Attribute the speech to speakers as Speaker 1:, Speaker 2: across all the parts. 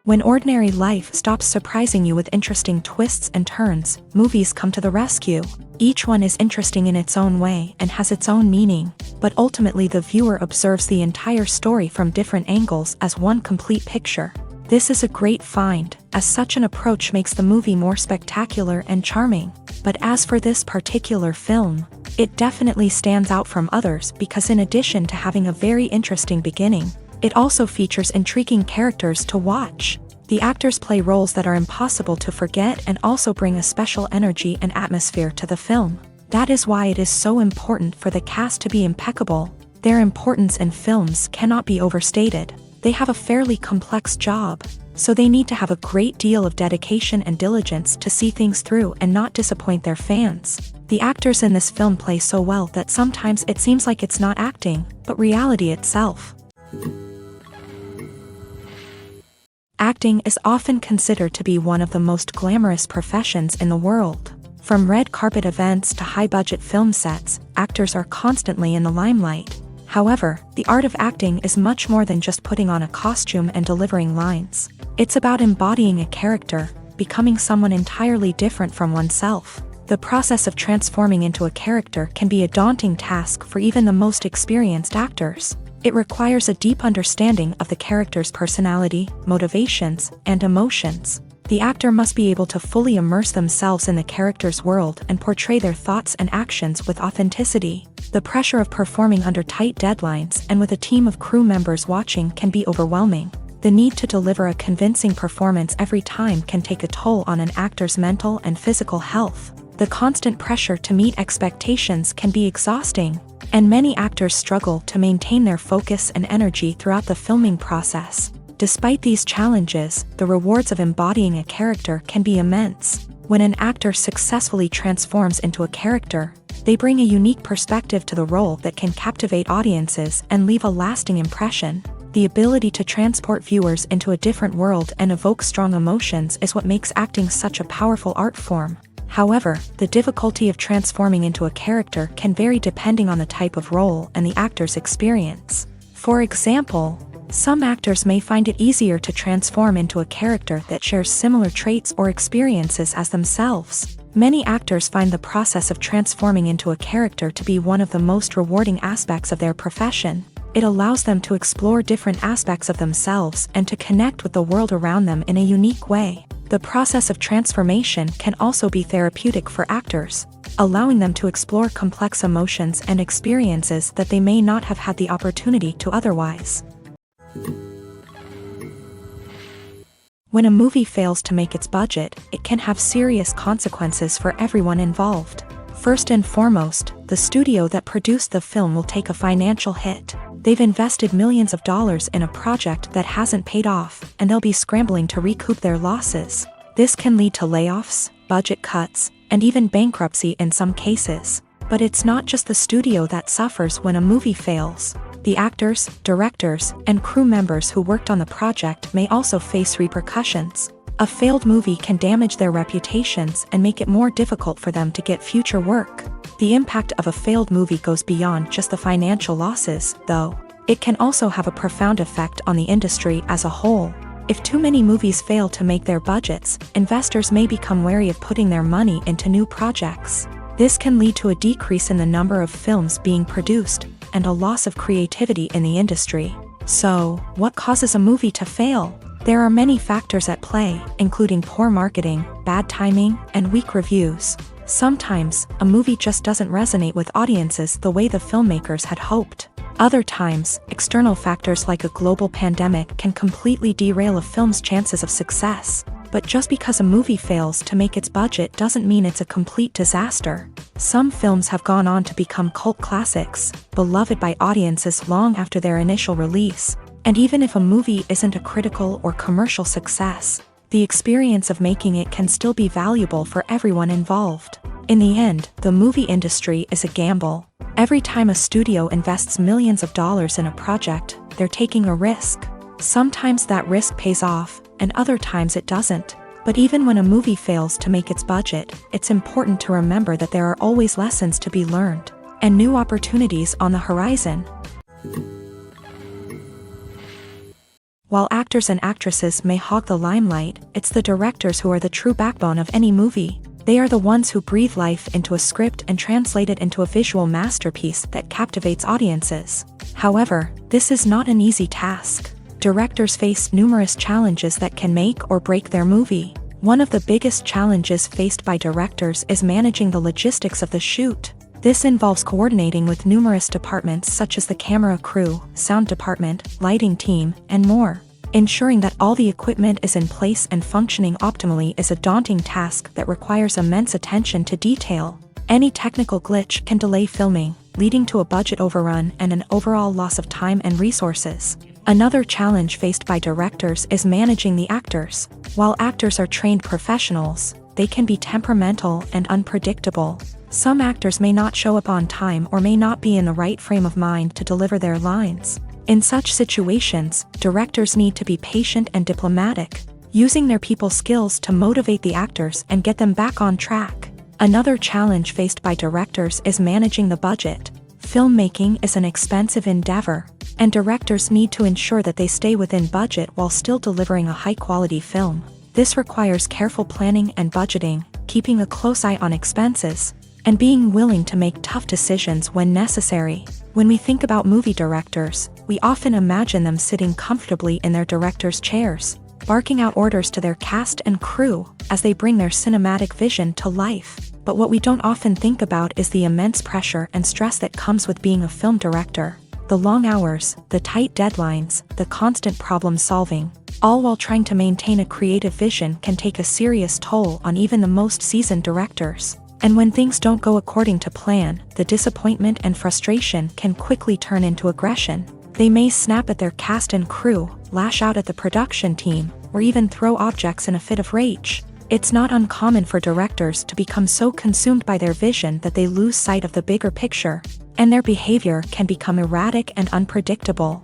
Speaker 1: When ordinary life stops surprising you with interesting twists and turns, movies come to the rescue. Each one is interesting in its own way and has its own meaning, but ultimately the viewer observes the entire story from different angles as one complete picture. This is a great find, as such an approach makes the movie more spectacular and charming. But as for this particular film, it definitely stands out from others because in addition to having a very interesting beginning, it also features intriguing characters to watch. The actors play roles that are impossible to forget and also bring a special energy and atmosphere to the film. That is why it is so important for the cast to be impeccable. Their importance in films cannot be overstated. They have a fairly complex job, so they need to have a great deal of dedication and diligence to see things through and not disappoint their fans. The actors in this film play so well that sometimes it seems like it's not acting, but reality itself. Acting is often considered to be one of the most glamorous professions in the world. From red carpet events to high-budget film sets, actors are constantly in the limelight. However, the art of acting is much more than just putting on a costume and delivering lines. It's about embodying a character, becoming someone entirely different from oneself. The process of transforming into a character can be a daunting task for even the most experienced actors. It requires a deep understanding of the character's personality, motivations, and emotions. The actor must be able to fully immerse themselves in the character's world and portray their thoughts and actions with authenticity. The pressure of performing under tight deadlines and with a team of crew members watching can be overwhelming. The need to deliver a convincing performance every time can take a toll on an actor's mental and physical health. The constant pressure to meet expectations can be exhausting, and many actors struggle to maintain their focus and energy throughout the filming process. Despite these challenges, the rewards of embodying a character can be immense. When an actor successfully transforms into a character, they bring a unique perspective to the role that can captivate audiences and leave a lasting impression. The ability to transport viewers into a different world and evoke strong emotions is what makes acting such a powerful art form. However, the difficulty of transforming into a character can vary depending on the type of role and the actor's experience. For example, some actors may find it easier to transform into a character that shares similar traits or experiences as themselves. Many actors find the process of transforming into a character to be one of the most rewarding aspects of their profession. It allows them to explore different aspects of themselves and to connect with the world around them in a unique way. The process of transformation can also be therapeutic for actors, allowing them to explore complex emotions and experiences that they may not have had the opportunity to otherwise. When a movie fails to make its budget, it can have serious consequences for everyone involved. First and foremost, the studio that produced the film will take a financial hit. They've invested millions of dollars in a project that hasn't paid off, and they'll be scrambling to recoup their losses. This can lead to layoffs, budget cuts, and even bankruptcy in some cases. But it's not just the studio that suffers when a movie fails. The actors, directors, and crew members who worked on the project may also face repercussions. A failed movie can damage their reputations and make it more difficult for them to get future work. The impact of a failed movie goes beyond just the financial losses, though. It can also have a profound effect on the industry as a whole. If too many movies fail to make their budgets, investors may become wary of putting their money into new projects. This can lead to a decrease in the number of films being produced, and a loss of creativity in the industry. So, what causes a movie to fail? There are many factors at play, including poor marketing, bad timing, and weak reviews. Sometimes, a movie just doesn't resonate with audiences the way the filmmakers had hoped. Other times, external factors like a global pandemic can completely derail a film's chances of success. But just because a movie fails to make its budget doesn't mean it's a complete disaster. Some films have gone on to become cult classics, beloved by audiences long after their initial release. And even if a movie isn't a critical or commercial success, the experience of making it can still be valuable for everyone involved. In the end, the movie industry is a gamble. Every time a studio invests millions of dollars in a project, they're taking a risk. Sometimes that risk pays off, and other times it doesn't. But even when a movie fails to make its budget, it's important to remember that there are always lessons to be learned, and new opportunities on the horizon. While actors and actresses may hog the limelight, it's the directors who are the true backbone of any movie. They are the ones who breathe life into a script and translate it into a visual masterpiece that captivates audiences. However, this is not an easy task. Directors face numerous challenges that can make or break their movie. One of the biggest challenges faced by directors is managing the logistics of the shoot. This involves coordinating with numerous departments such as the camera crew, sound department, lighting team, and more. Ensuring that all the equipment is in place and functioning optimally is a daunting task that requires immense attention to detail. Any technical glitch can delay filming, leading to a budget overrun and an overall loss of time and resources. Another challenge faced by directors is managing the actors. While actors are trained professionals, they can be temperamental and unpredictable. Some actors may not show up on time or may not be in the right frame of mind to deliver their lines. In such situations, directors need to be patient and diplomatic, using their people skills to motivate the actors and get them back on track. Another challenge faced by directors is managing the budget. Filmmaking is an expensive endeavor, and directors need to ensure that they stay within budget while still delivering a high-quality film. This requires careful planning and budgeting, keeping a close eye on expenses, and being willing to make tough decisions when necessary. When we think about movie directors, we often imagine them sitting comfortably in their director's chairs, barking out orders to their cast and crew as they bring their cinematic vision to life. But what we don't often think about is the immense pressure and stress that comes with being a film director. The long hours, the tight deadlines, the constant problem solving, all while trying to maintain a creative vision can take a serious toll on even the most seasoned directors. And when things don't go according to plan, the disappointment and frustration can quickly turn into aggression. They may snap at their cast and crew, lash out at the production team, or even throw objects in a fit of rage. It's not uncommon for directors to become so consumed by their vision that they lose sight of the bigger picture, and their behavior can become erratic and unpredictable.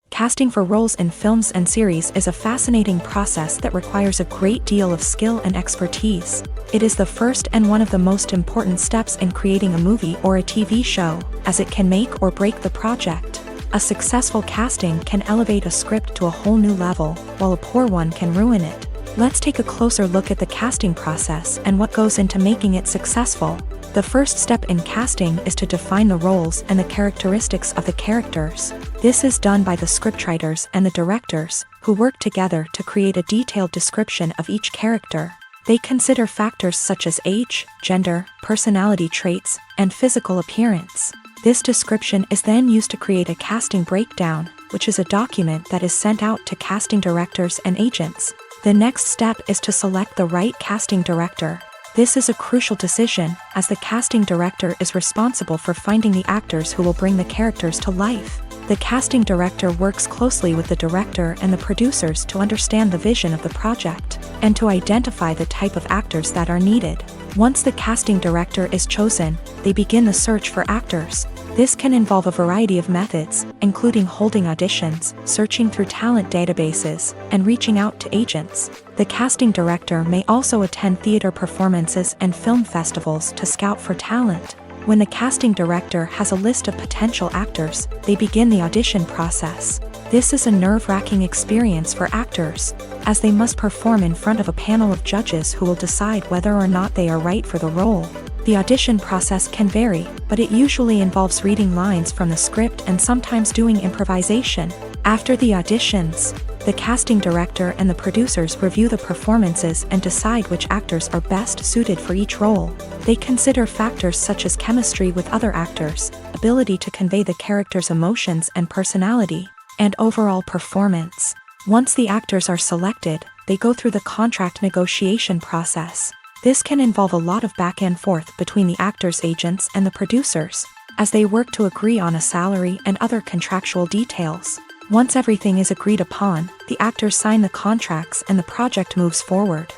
Speaker 1: Casting for roles in films and series is a fascinating process that requires a great deal of skill and expertise. It is the first and one of the most important steps in creating a movie or a TV show, as it can make or break the project. A successful casting can elevate a script to a whole new level, while a poor one can ruin it. Let's take a closer look at the casting process and what goes into making it successful. The first step in casting is to define the roles and the characteristics of the characters. This is done by the scriptwriters and the directors, who work together to create a detailed description of each character. They consider factors such as age, gender, personality traits, and physical appearance. This description is then used to create a casting breakdown, which is a document that is sent out to casting directors and agents. The next step is to select the right casting director. This is a crucial decision, as the casting director is responsible for finding the actors who will bring the characters to life. The casting director works closely with the director and the producers to understand the vision of the project, and to identify the type of actors that are needed. Once the casting director is chosen, they begin the search for actors. This can involve a variety of methods, including holding auditions, searching through talent databases, and reaching out to agents. The casting director may also attend theater performances and film festivals to scout for talent. When the casting director has a list of potential actors, they begin the audition process. This is a nerve-wracking experience for actors, as they must perform in front of a panel of judges who will decide whether or not they are right for the role. The audition process can vary, but it usually involves reading lines from the script and sometimes doing improvisation. After the auditions, the casting director and the producers review the performances and decide which actors are best suited for each role. They consider factors such as chemistry with other actors, ability to convey the character's emotions and personality, and overall performance. Once the actors are selected, they go through the contract negotiation process. This can involve a lot of back and forth between the actors' agents and the producers, as they work to agree on a salary and other contractual details. Once everything is agreed upon, the actors sign the contracts and the project moves forward.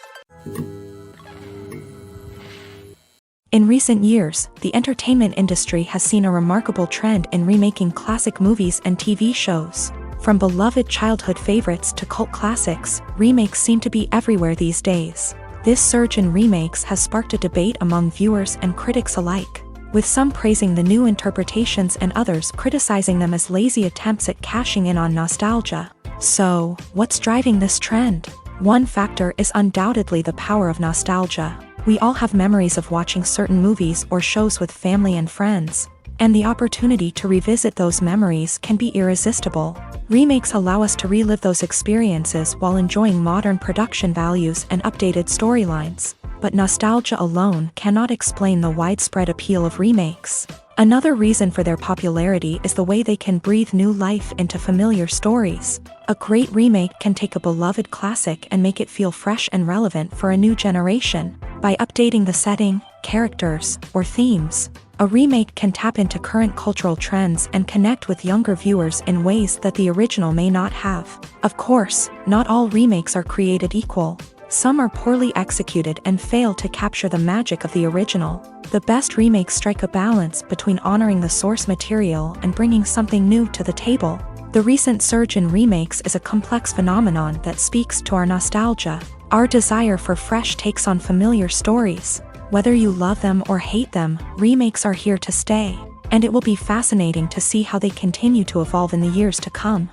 Speaker 1: In recent years, the entertainment industry has seen a remarkable trend in remaking classic movies and TV shows. From beloved childhood favorites to cult classics, remakes seem to be everywhere these days. This surge in remakes has sparked a debate among viewers and critics alike. with some praising the new interpretations and others criticizing them as lazy attempts at cashing in on nostalgia. So, what's driving this trend? One factor is undoubtedly the power of nostalgia. We all have memories of watching certain movies or shows with family and friends, and the opportunity to revisit those memories can be irresistible. Remakes allow us to relive those experiences while enjoying modern production values and updated storylines. But nostalgia alone cannot explain the widespread appeal of remakes. Another reason for their popularity is the way they can breathe new life into familiar stories. A great remake can take a beloved classic and make it feel fresh and relevant for a new generation. By updating the setting, characters, or themes, a remake can tap into current cultural trends and connect with younger viewers in ways that the original may not have. Of course, not all remakes are created equal. Some are poorly executed and fail to capture the magic of the original. The best remakes strike a balance between honoring the source material and bringing something new to the table. The recent surge in remakes is a complex phenomenon that speaks to our nostalgia, our desire for fresh takes on familiar stories. Whether you love them or hate them, remakes are here to stay, and it will be fascinating to see how they continue to evolve in the years to come.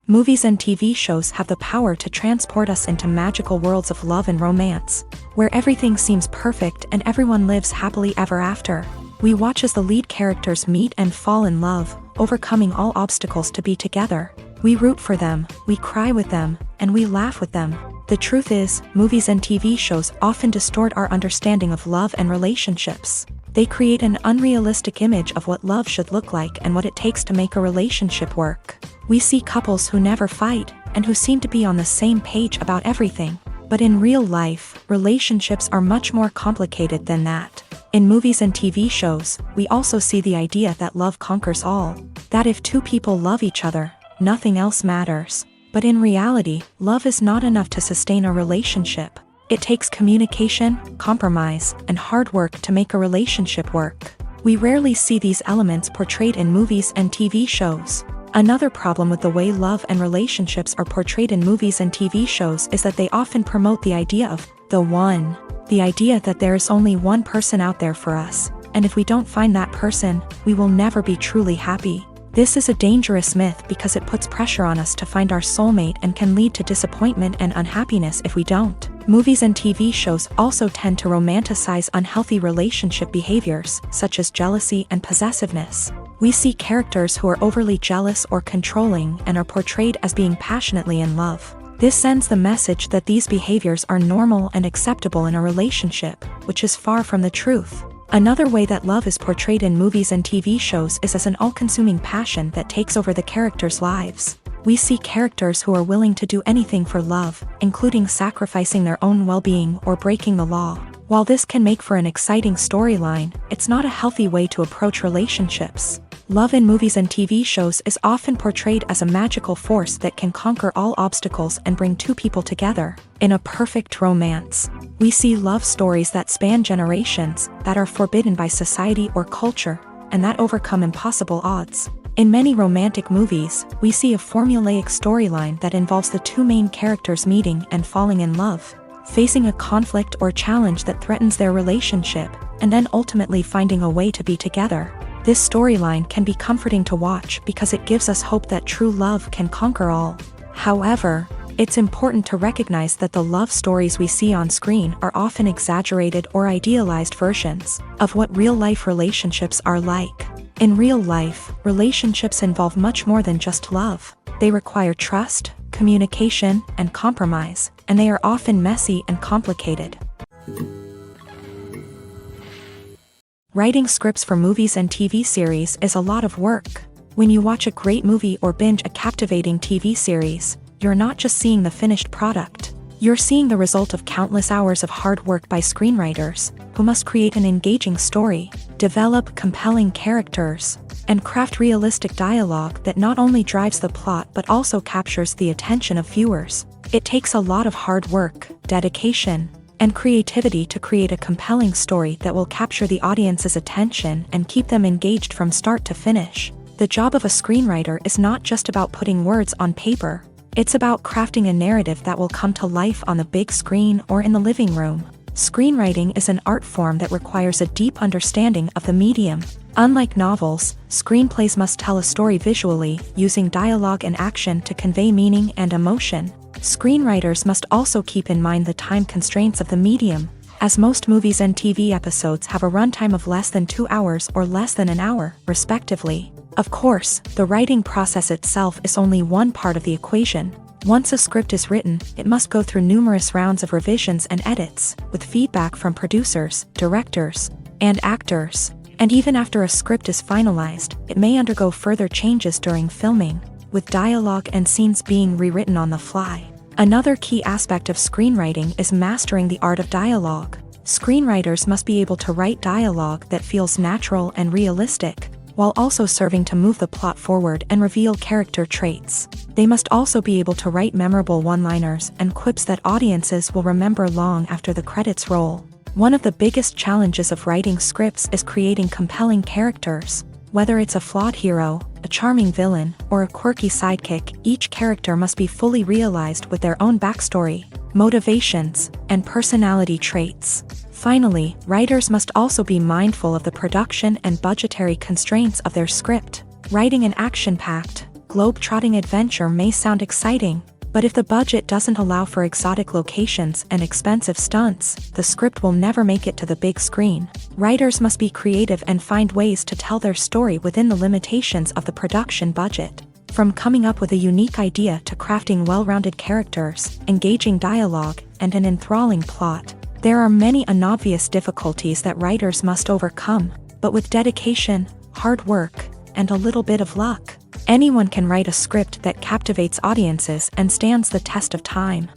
Speaker 1: Movies and TV shows have the power to transport us into magical worlds of love and romance, where everything seems perfect and everyone lives happily ever after. We watch as the lead characters meet and fall in love, overcoming all obstacles to be together. We root for them, we cry with them, and we laugh with them. The truth is, movies and TV shows often distort our understanding of love and relationships. They create an unrealistic image of what love should look like and what it takes to make a relationship work. We see couples who never fight, and who seem to be on the same page about everything. But in real life, relationships are much more complicated than that. In movies and TV shows, we also see the idea that love conquers all. That if two people love each other, nothing else matters. But in reality, love is not enough to sustain a relationship. It takes communication, compromise, and hard work to make a relationship work. We rarely see these elements portrayed in movies and TV shows. Another problem with the way love and relationships are portrayed in movies and TV shows is that they often promote the idea of the one. The idea that there is only one person out there for us, and if we don't find that person, we will never be truly happy. This is a dangerous myth because it puts pressure on us to find our soulmate and can lead to disappointment and unhappiness if we don't. Movies and TV shows also tend to romanticize unhealthy relationship behaviors, such as jealousy and possessiveness. We see characters who are overly jealous or controlling and are portrayed as being passionately in love. This sends the message that these behaviors are normal and acceptable in a relationship, which is far from the truth. Another way that love is portrayed in movies and TV shows is as an all-consuming passion that takes over the characters' lives. We see characters who are willing to do anything for love, including sacrificing their own well-being or breaking the law. While this can make for an exciting storyline, it's not a healthy way to approach relationships. Love in movies and TV shows is often portrayed as a magical force that can conquer all obstacles and bring two people together. In a perfect romance, we see love stories that span generations, that are forbidden by society or culture, and that overcome impossible odds. In many romantic movies, we see a formulaic storyline that involves the two main characters meeting and falling in love, facing a conflict or challenge that threatens their relationship, and then ultimately finding a way to be together. This storyline can be comforting to watch because it gives us hope that true love can conquer all. However, it's important to recognize that the love stories we see on screen are often exaggerated or idealized versions of what real-life relationships are like. In real life, relationships involve much more than just love. They require trust, communication, and compromise, and they are often messy and complicated. Writing scripts for movies and TV series is a lot of work. When you watch a great movie or binge a captivating TV series, you're not just seeing the finished product. You're seeing the result of countless hours of hard work by screenwriters, who must create an engaging story, develop compelling characters, and craft realistic dialogue that not only drives the plot but also captures the attention of viewers. It takes a lot of hard work, dedication, and creativity to create a compelling story that will capture the audience's attention and keep them engaged from start to finish. The job of a screenwriter is not just about putting words on paper. It's about crafting a narrative that will come to life on the big screen or in the living room. Screenwriting is an art form that requires a deep understanding of the medium. Unlike novels, screenplays must tell a story visually, using dialogue and action to convey meaning and emotion. Screenwriters must also keep in mind the time constraints of the medium, as most movies and TV episodes have a runtime of less than 2 hours or less than an hour, respectively. Of course, the writing process itself is only one part of the equation. Once a script is written, it must go through numerous rounds of revisions and edits, with feedback from producers, directors, and actors. And even after a script is finalized, it may undergo further changes during filming, with dialogue and scenes being rewritten on the fly. Another key aspect of screenwriting is mastering the art of dialogue. Screenwriters must be able to write dialogue that feels natural and realistic, while also serving to move the plot forward and reveal character traits. They must also be able to write memorable one-liners and quips that audiences will remember long after the credits roll. One of the biggest challenges of writing scripts is creating compelling characters. Whether it's a flawed hero, a charming villain, or a quirky sidekick, each character must be fully realized with their own backstory, motivations, and personality traits. Finally, writers must also be mindful of the production and budgetary constraints of their script. Writing an action-packed, globe-trotting adventure may sound exciting, but if the budget doesn't allow for exotic locations and expensive stunts, the script will never make it to the big screen. Writers must be creative and find ways to tell their story within the limitations of the production budget. From coming up with a unique idea to crafting well-rounded characters, engaging dialogue, and an enthralling plot, there are many unobvious difficulties that writers must overcome, but with dedication, hard work, and a little bit of luck, anyone can write a script that captivates audiences and stands the test of time.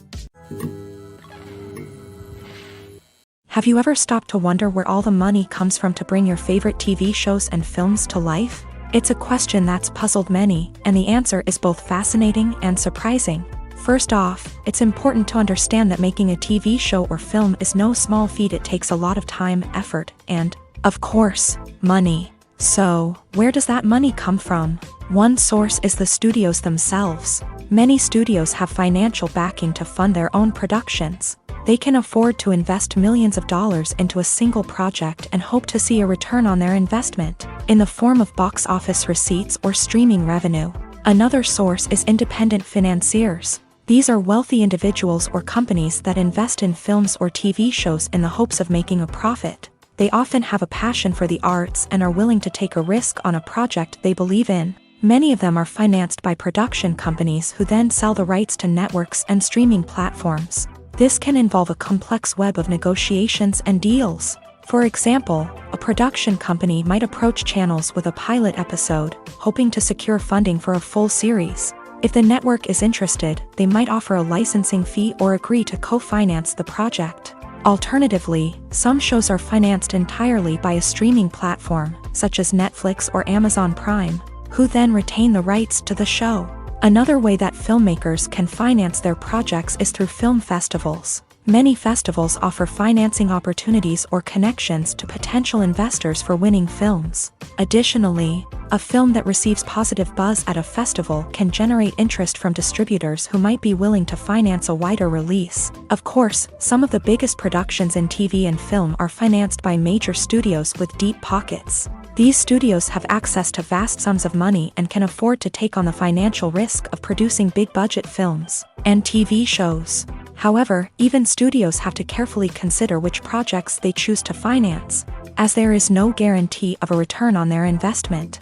Speaker 1: Have you ever stopped to wonder where all the money comes from to bring your favorite TV shows and films to life? It's a question that's puzzled many, and the answer is both fascinating and surprising. First off, it's important to understand that making a TV show or film is no small feat. It takes a lot of time, effort, and, of course, money. So, where does that money come from? One source is the studios themselves. Many studios have financial backing to fund their own productions. They can afford to invest millions of dollars into a single project and hope to see a return on their investment, in the form of box office receipts or streaming revenue. Another source is independent financiers. These are wealthy individuals or companies that invest in films or TV shows in the hopes of making a profit. They often have a passion for the arts and are willing to take a risk on a project they believe in. Many of them are financed by production companies who then sell the rights to networks and streaming platforms. This can involve a complex web of negotiations and deals. For example, a production company might approach channels with a pilot episode, hoping to secure funding for a full series. If the network is interested, they might offer a licensing fee or agree to co-finance the project. Alternatively, some shows are financed entirely by a streaming platform, such as Netflix or Amazon Prime, who then retain the rights to the show. Another way that filmmakers can finance their projects is through film festivals. Many festivals offer financing opportunities or connections to potential investors for winning films. Additionally, a film that receives positive buzz at a festival can generate interest from distributors who might be willing to finance a wider release. Of course, some of the biggest productions in TV and film are financed by major studios with deep pockets. These studios have access to vast sums of money and can afford to take on the financial risk of producing big-budget films and TV shows. However, even studios have to carefully consider which projects they choose to finance, as there is no guarantee of a return on their investment.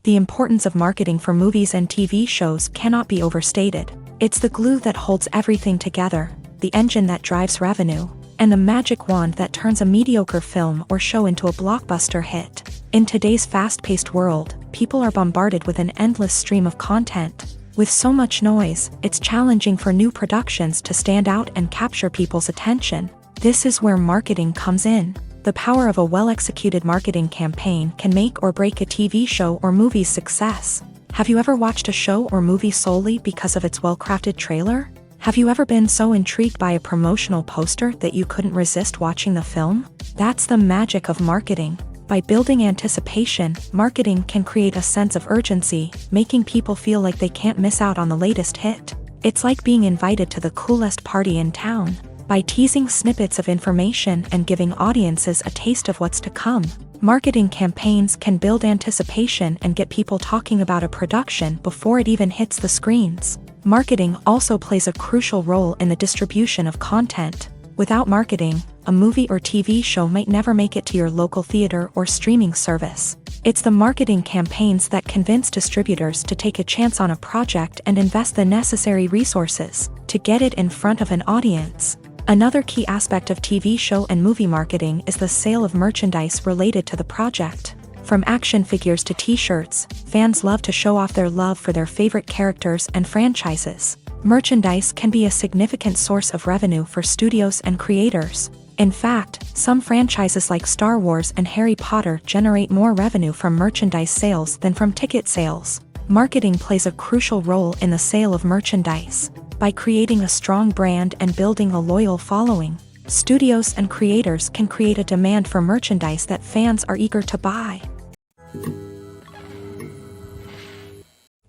Speaker 1: The importance of marketing for movies and TV shows cannot be overstated. It's the glue that holds everything together, the engine that drives revenue, and the magic wand that turns a mediocre film or show into a blockbuster hit. In today's fast-paced world, people are bombarded with an endless stream of content. With so much noise, it's challenging for new productions to stand out and capture people's attention. This is where marketing comes in. The power of a well-executed marketing campaign can make or break a TV show or movie's success. Have you ever watched a show or movie solely because of its well-crafted trailer? Have you ever been so intrigued by a promotional poster that you couldn't resist watching the film? That's the magic of marketing. By building anticipation, marketing can create a sense of urgency, making people feel like they can't miss out on the latest hit. It's like being invited to the coolest party in town. By teasing snippets of information and giving audiences a taste of what's to come, marketing campaigns can build anticipation and get people talking about a production before it even hits the screens. Marketing also plays a crucial role in the distribution of content. Without marketing, a movie or TV show might never make it to your local theater or streaming service. It's the marketing campaigns that convince distributors to take a chance on a project and invest the necessary resources to get it in front of an audience. Another key aspect of TV show and movie marketing is the sale of merchandise related to the project. From action figures to t-shirts, fans love to show off their love for their favorite characters and franchises. Merchandise can be a significant source of revenue for studios and creators. In fact, some franchises like Star Wars and Harry Potter generate more revenue from merchandise sales than from ticket sales. Marketing plays a crucial role in the sale of merchandise. By creating a strong brand and building a loyal following, studios and creators can create a demand for merchandise that fans are eager to buy.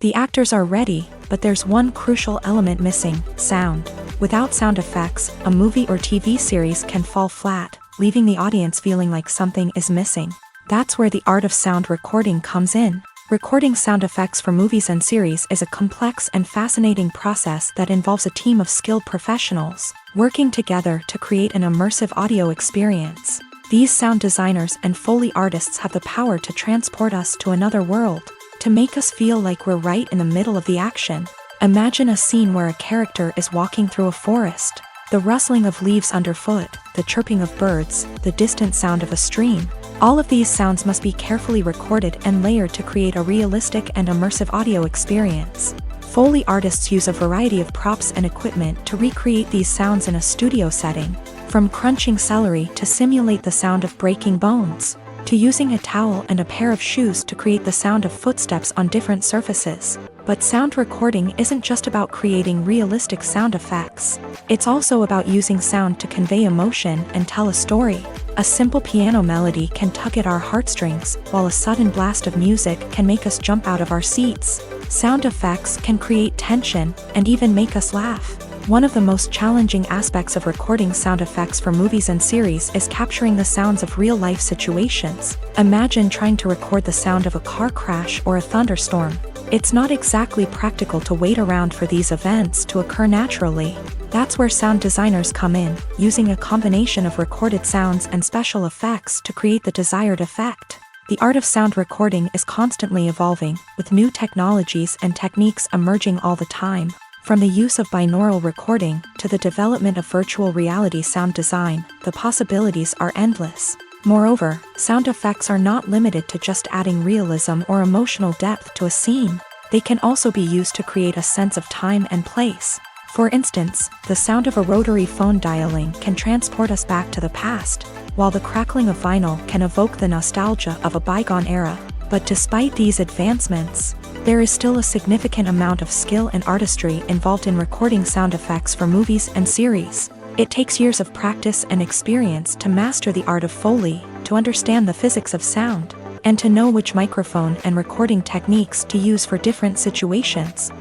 Speaker 1: The actors are ready, but there's one crucial element missing: sound. Without sound effects, a movie or TV series can fall flat, leaving the audience feeling like something is missing. That's where the art of sound recording comes in. Recording sound effects for movies and series is a complex and fascinating process that involves a team of skilled professionals working together to create an immersive audio experience. These sound designers and Foley artists have the power to transport us to another world, to make us feel like we're right in the middle of the action. Imagine a scene where a character is walking through a forest. The rustling of leaves underfoot, the chirping of birds, the distant sound of a stream. All of these sounds must be carefully recorded and layered to create a realistic and immersive audio experience. Foley artists use a variety of props and equipment to recreate these sounds in a studio setting, from crunching celery to simulate the sound of breaking bones, to using a towel and a pair of shoes to create the sound of footsteps on different surfaces. But sound recording isn't just about creating realistic sound effects. It's also about using sound to convey emotion and tell a story. A simple piano melody can tug at our heartstrings, while a sudden blast of music can make us jump out of our seats. Sound effects can create tension and even make us laugh. One of the most challenging aspects of recording sound effects for movies and series is capturing the sounds of real-life situations. Imagine trying to record the sound of a car crash or a thunderstorm. It's not exactly practical to wait around for these events to occur naturally. That's where sound designers come in, using a combination of recorded sounds and special effects to create the desired effect. The art of sound recording is constantly evolving, with new technologies and techniques emerging all the time. From the use of binaural recording to the development of virtual reality sound design, the possibilities are endless. Moreover, sound effects are not limited to just adding realism or emotional depth to a scene. They can also be used to create a sense of time and place. For instance, the sound of a rotary phone dialing can transport us back to the past, while the crackling of vinyl can evoke the nostalgia of a bygone era. But despite these advancements, there is still a significant amount of skill and artistry involved in recording sound effects for movies and series. It takes years of practice and experience to master the art of Foley, to understand the physics of sound, and to know which microphone and recording techniques to use for different situations.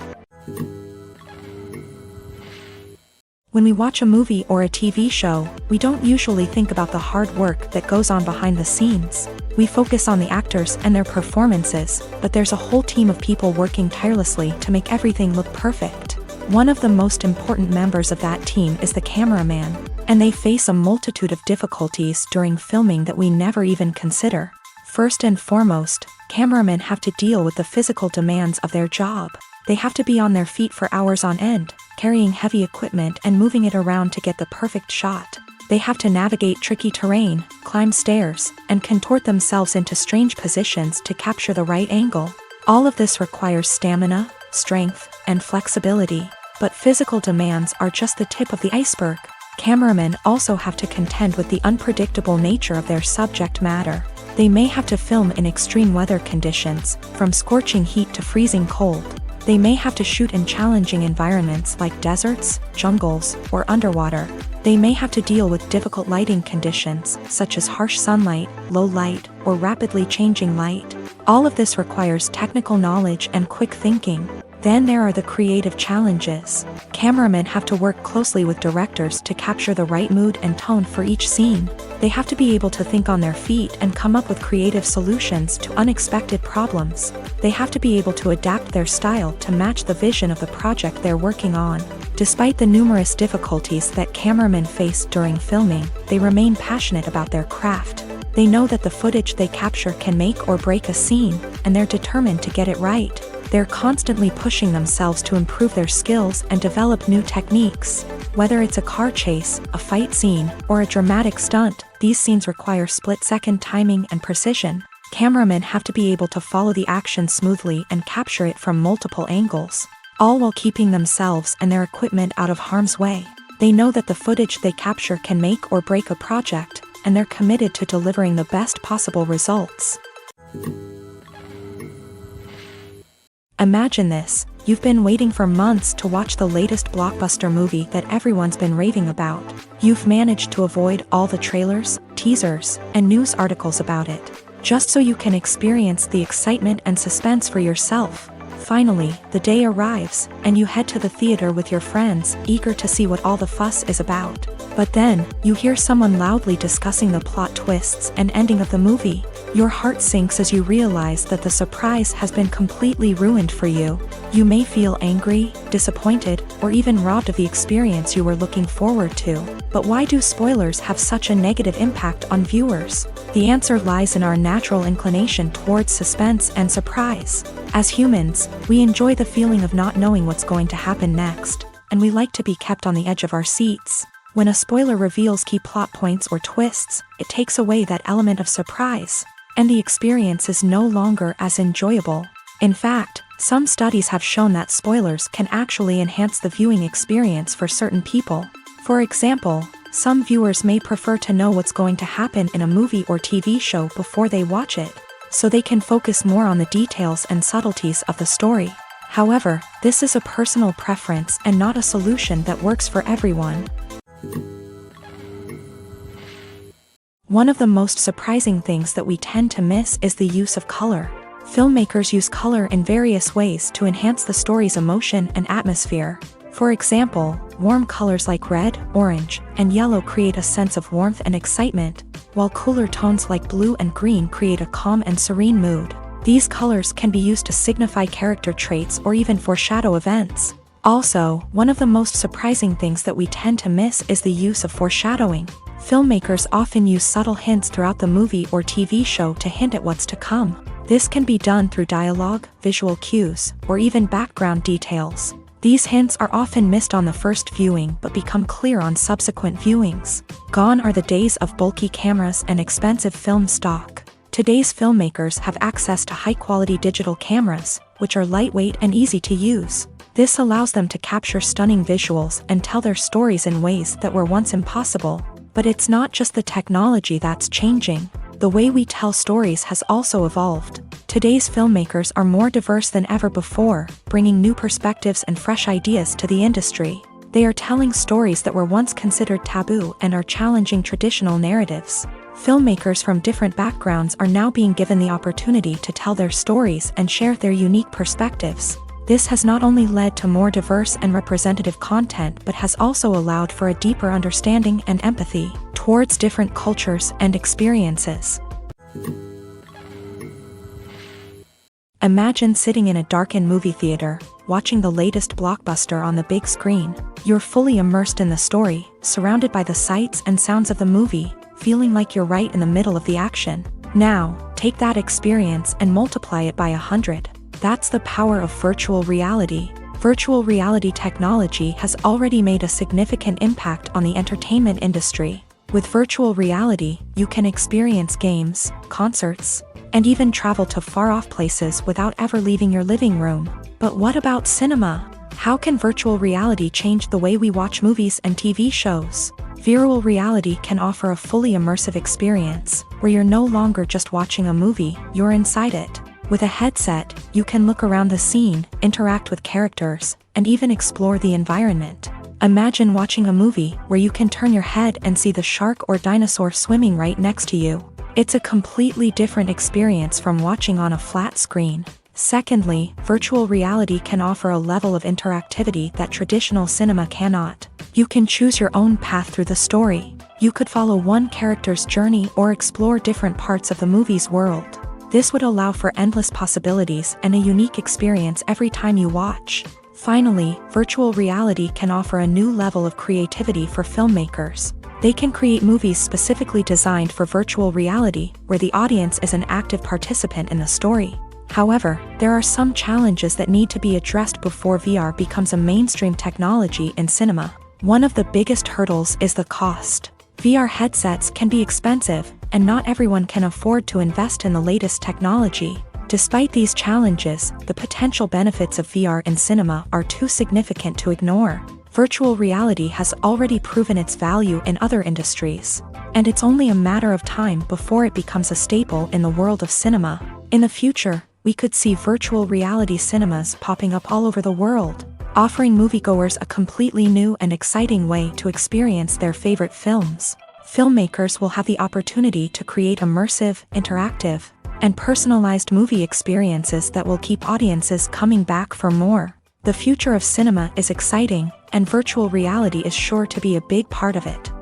Speaker 1: When we watch a movie or a TV show, we don't usually think about the hard work that goes on behind the scenes. We focus on the actors and their performances, but there's a whole team of people working tirelessly to make everything look perfect. One of the most important members of that team is the cameraman, and they face a multitude of difficulties during filming that we never even consider. First and foremost, cameramen have to deal with the physical demands of their job. They have to be on their feet for hours on end, carrying heavy equipment and moving it around to get the perfect shot. They have to navigate tricky terrain, climb stairs, and contort themselves into strange positions to capture the right angle. All of this requires stamina, strength, and flexibility. But physical demands are just the tip of the iceberg. Cameramen also have to contend with the unpredictable nature of their subject matter. They may have to film in extreme weather conditions, from scorching heat to freezing cold. They may have to shoot in challenging environments like deserts, jungles, or underwater. They may have to deal with difficult lighting conditions, such as harsh sunlight, low light, or rapidly changing light. All of this requires technical knowledge and quick thinking. Then there are the creative challenges. Cameramen have to work closely with directors to capture the right mood and tone for each scene. They have to be able to think on their feet and come up with creative solutions to unexpected problems. They have to be able to adapt their style to match the vision of the project they're working on. Despite the numerous difficulties that cameramen face during filming, they remain passionate about their craft. They know that the footage they capture can make or break a scene, and they're determined to get it right. They're constantly pushing themselves to improve their skills and develop new techniques. Whether it's a car chase, a fight scene, or a dramatic stunt, these scenes require split-second timing and precision. Cameramen have to be able to follow the action smoothly and capture it from multiple angles, all while keeping themselves and their equipment out of harm's way. They know that the footage they capture can make or break a project, and they're committed to delivering the best possible results. Imagine this: you've been waiting for months to watch the latest blockbuster movie that everyone's been raving about. You've managed to avoid all the trailers, teasers, and news articles about it, just so you can experience the excitement and suspense for yourself. Finally, the day arrives, and you head to the theater with your friends, eager to see what all the fuss is about. But then, you hear someone loudly discussing the plot twists and ending of the movie. Your heart sinks as you realize that the surprise has been completely ruined for you. You may feel angry, disappointed, or even robbed of the experience you were looking forward to. But why do spoilers have such a negative impact on viewers? The answer lies in our natural inclination towards suspense and surprise. As humans, we enjoy the feeling of not knowing what's going to happen next, and we like to be kept on the edge of our seats. When a spoiler reveals key plot points or twists, it takes away that element of surprise, and the experience is no longer as enjoyable. In fact, some studies have shown that spoilers can actually enhance the viewing experience for certain people. For example, some viewers may prefer to know what's going to happen in a movie or TV show before they watch it, so they can focus more on the details and subtleties of the story. However, this is a personal preference and not a solution that works for everyone. One of the most surprising things that we tend to miss is the use of color. Filmmakers use color in various ways to enhance the story's emotion and atmosphere. For example, warm colors like red, orange, and yellow create a sense of warmth and excitement, while cooler tones like blue and green create a calm and serene mood. These colors can be used to signify character traits or even foreshadow events. Also, one of the most surprising things that we tend to miss is the use of foreshadowing. Filmmakers often use subtle hints throughout the movie or TV show to hint at what's to come. This can be done through dialogue, visual cues, or even background details. These hints are often missed on the first viewing but become clear on subsequent viewings. Gone are the days of bulky cameras and expensive film stock. Today's filmmakers have access to high-quality digital cameras, which are lightweight and easy to use. This allows them to capture stunning visuals and tell their stories in ways that were once impossible. But it's not just the technology that's changing. The way we tell stories has also evolved. Today's filmmakers are more diverse than ever before, bringing new perspectives and fresh ideas to the industry. They are telling stories that were once considered taboo and are challenging traditional narratives. Filmmakers from different backgrounds are now being given the opportunity to tell their stories and share their unique perspectives. This has not only led to more diverse and representative content but has also allowed for a deeper understanding and empathy towards different cultures and experiences. Imagine sitting in a darkened movie theater, watching the latest blockbuster on the big screen. You're fully immersed in the story, surrounded by the sights and sounds of the movie, feeling like you're right in the middle of the action. Now, take that experience and multiply it by 100. That's the power of virtual reality. Virtual reality technology has already made a significant impact on the entertainment industry. With virtual reality, you can experience games, concerts, and even travel to far-off places without ever leaving your living room. But what about cinema? How can virtual reality change the way we watch movies and TV shows? Virtual reality can offer a fully immersive experience, where you're no longer just watching a movie, you're inside it. With a headset, you can look around the scene, interact with characters, and even explore the environment. Imagine watching a movie where you can turn your head and see the shark or dinosaur swimming right next to you. It's a completely different experience from watching on a flat screen. Secondly, virtual reality can offer a level of interactivity that traditional cinema cannot. You can choose your own path through the story. You could follow one character's journey or explore different parts of the movie's world. This would allow for endless possibilities and a unique experience every time you watch. Finally, virtual reality can offer a new level of creativity for filmmakers. They can create movies specifically designed for virtual reality, where the audience is an active participant in the story. However, there are some challenges that need to be addressed before VR becomes a mainstream technology in cinema. One of the biggest hurdles is the cost. VR headsets can be expensive, and not everyone can afford to invest in the latest technology. Despite these challenges, the potential benefits of VR in cinema are too significant to ignore. Virtual reality has already proven its value in other industries, and it's only a matter of time before it becomes a staple in the world of cinema. In the future, we could see virtual reality cinemas popping up all over the world, offering moviegoers a completely new and exciting way to experience their favorite films. Filmmakers will have the opportunity to create immersive, interactive, and personalized movie experiences that will keep audiences coming back for more. The future of cinema is exciting, and virtual reality is sure to be a big part of it.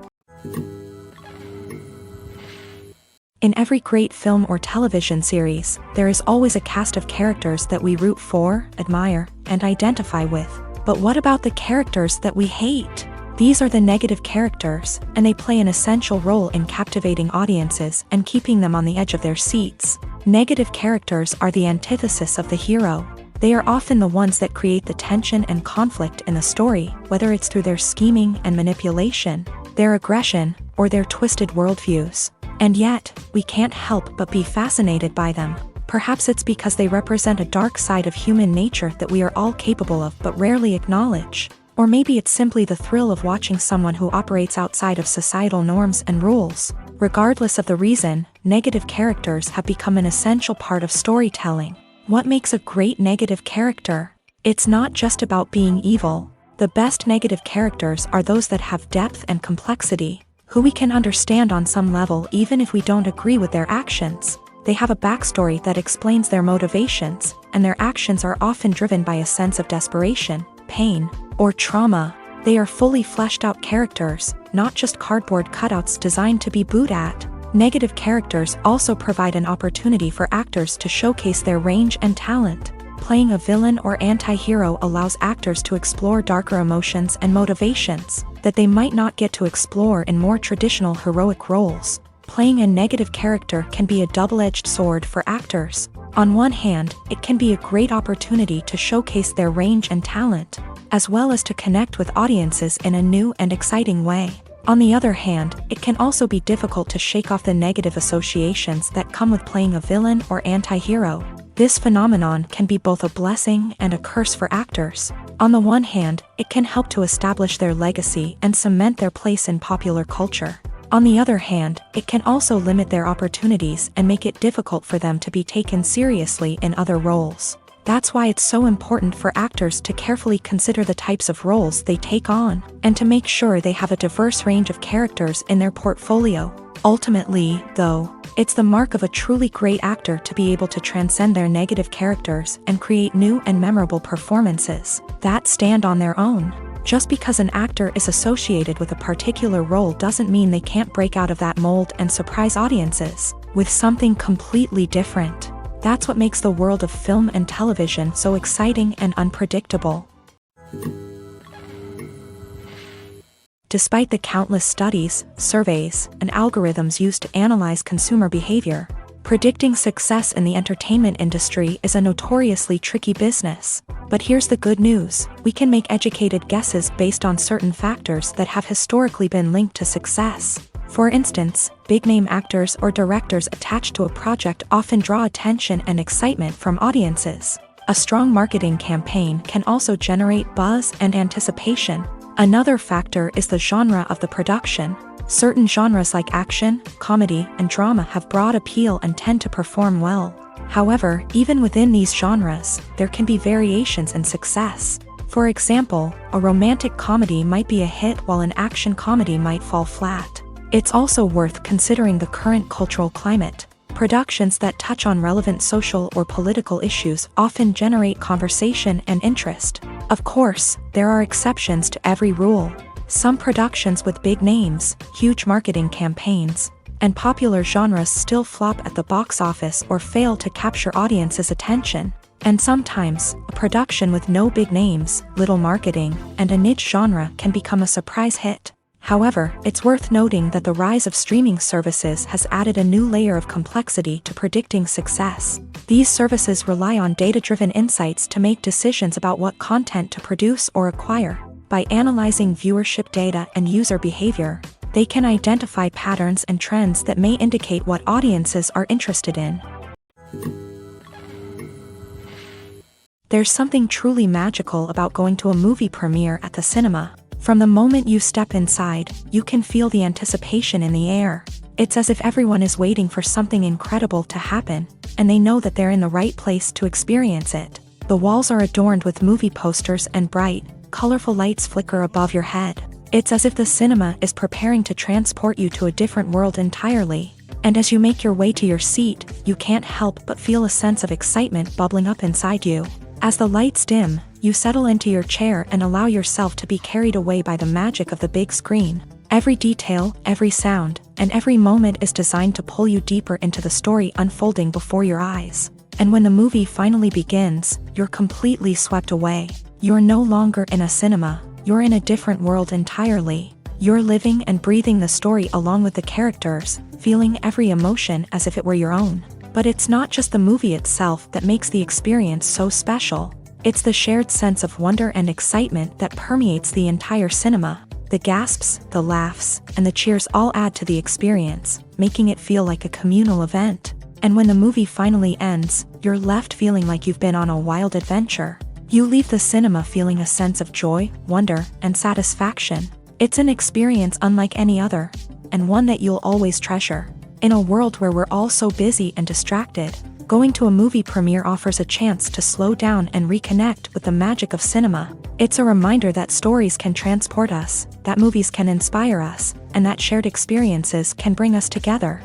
Speaker 1: In every great film or television series, there is always a cast of characters that we root for, admire, and identify with. But what about the characters that we hate? These are the negative characters, and they play an essential role in captivating audiences and keeping them on the edge of their seats. Negative characters are the antithesis of the hero. They are often the ones that create the tension and conflict in the story, whether it's through their scheming and manipulation, their aggression, or their twisted worldviews. And yet, we can't help but be fascinated by them. Perhaps it's because they represent a dark side of human nature that we are all capable of but rarely acknowledge. Or maybe it's simply the thrill of watching someone who operates outside of societal norms and rules. Regardless of the reason, negative characters have become an essential part of storytelling. What makes a great negative character? It's not just about being evil. The best negative characters are those that have depth and complexity, who we can understand on some level even if we don't agree with their actions. They have a backstory that explains their motivations, and their actions are often driven by a sense of desperation, pain, or trauma. They are fully fleshed out characters, not just cardboard cutouts designed to be booed at. Negative characters also provide an opportunity for actors to showcase their range and talent. Playing a villain or anti-hero allows actors to explore darker emotions and motivations that they might not get to explore in more traditional heroic roles. Playing a negative character can be a double-edged sword for actors. On one hand, it can be a great opportunity to showcase their range and talent, as well as to connect with audiences in a new and exciting way. On the other hand, it can also be difficult to shake off the negative associations that come with playing a villain or anti-hero. This phenomenon can be both a blessing and a curse for actors. On the one hand, it can help to establish their legacy and cement their place in popular culture. On the other hand, it can also limit their opportunities and make it difficult for them to be taken seriously in other roles. That's why it's so important for actors to carefully consider the types of roles they take on, and to make sure they have a diverse range of characters in their portfolio. Ultimately, though, it's the mark of a truly great actor to be able to transcend their negative characters and create new and memorable performances that stand on their own. Just because an actor is associated with a particular role doesn't mean they can't break out of that mold and surprise audiences with something completely different. That's what makes the world of film and television so exciting and unpredictable. Despite the countless studies, surveys, and algorithms used to analyze consumer behavior, predicting success in the entertainment industry is a notoriously tricky business. But here's the good news: we can make educated guesses based on certain factors that have historically been linked to success. For instance, big-name actors or directors attached to a project often draw attention and excitement from audiences. A strong marketing campaign can also generate buzz and anticipation. Another factor is the genre of the production. Certain genres like action, comedy, and drama have broad appeal and tend to perform well. However, even within these genres, there can be variations in success. For example, a romantic comedy might be a hit while an action comedy might fall flat. It's also worth considering the current cultural climate. Productions that touch on relevant social or political issues often generate conversation and interest. Of course, there are exceptions to every rule. Some productions with big names, huge marketing campaigns, and popular genres still flop at the box office or fail to capture audiences' attention. And sometimes, a production with no big names, little marketing, and a niche genre can become a surprise hit. However, it's worth noting that the rise of streaming services has added a new layer of complexity to predicting success. These services rely on data-driven insights to make decisions about what content to produce or acquire. By analyzing viewership data and user behavior, they can identify patterns and trends that may indicate what audiences are interested in. There's something truly magical about going to a movie premiere at the cinema. From the moment you step inside, you can feel the anticipation in the air. It's as if everyone is waiting for something incredible to happen, and they know that they're in the right place to experience it. The walls are adorned with movie posters and bright, colorful lights flicker above your head. It's as if the cinema is preparing to transport you to a different world entirely. And as you make your way to your seat, you can't help but feel a sense of excitement bubbling up inside you. As the lights dim, you settle into your chair and allow yourself to be carried away by the magic of the big screen. Every detail, every sound, and every moment is designed to pull you deeper into the story unfolding before your eyes. And when the movie finally begins, you're completely swept away. You're no longer in a cinema, you're in a different world entirely. You're living and breathing the story along with the characters, feeling every emotion as if it were your own. But it's not just the movie itself that makes the experience so special. It's the shared sense of wonder and excitement that permeates the entire cinema. The gasps, the laughs, and the cheers all add to the experience, making it feel like a communal event. And when the movie finally ends, you're left feeling like you've been on a wild adventure. You leave the cinema feeling a sense of joy, wonder, and satisfaction. It's an experience unlike any other, and one that you'll always treasure. In a world where we're all so busy and distracted, going to a movie premiere offers a chance to slow down and reconnect with the magic of cinema. It's a reminder that stories can transport us, that movies can inspire us, and that shared experiences can bring us together.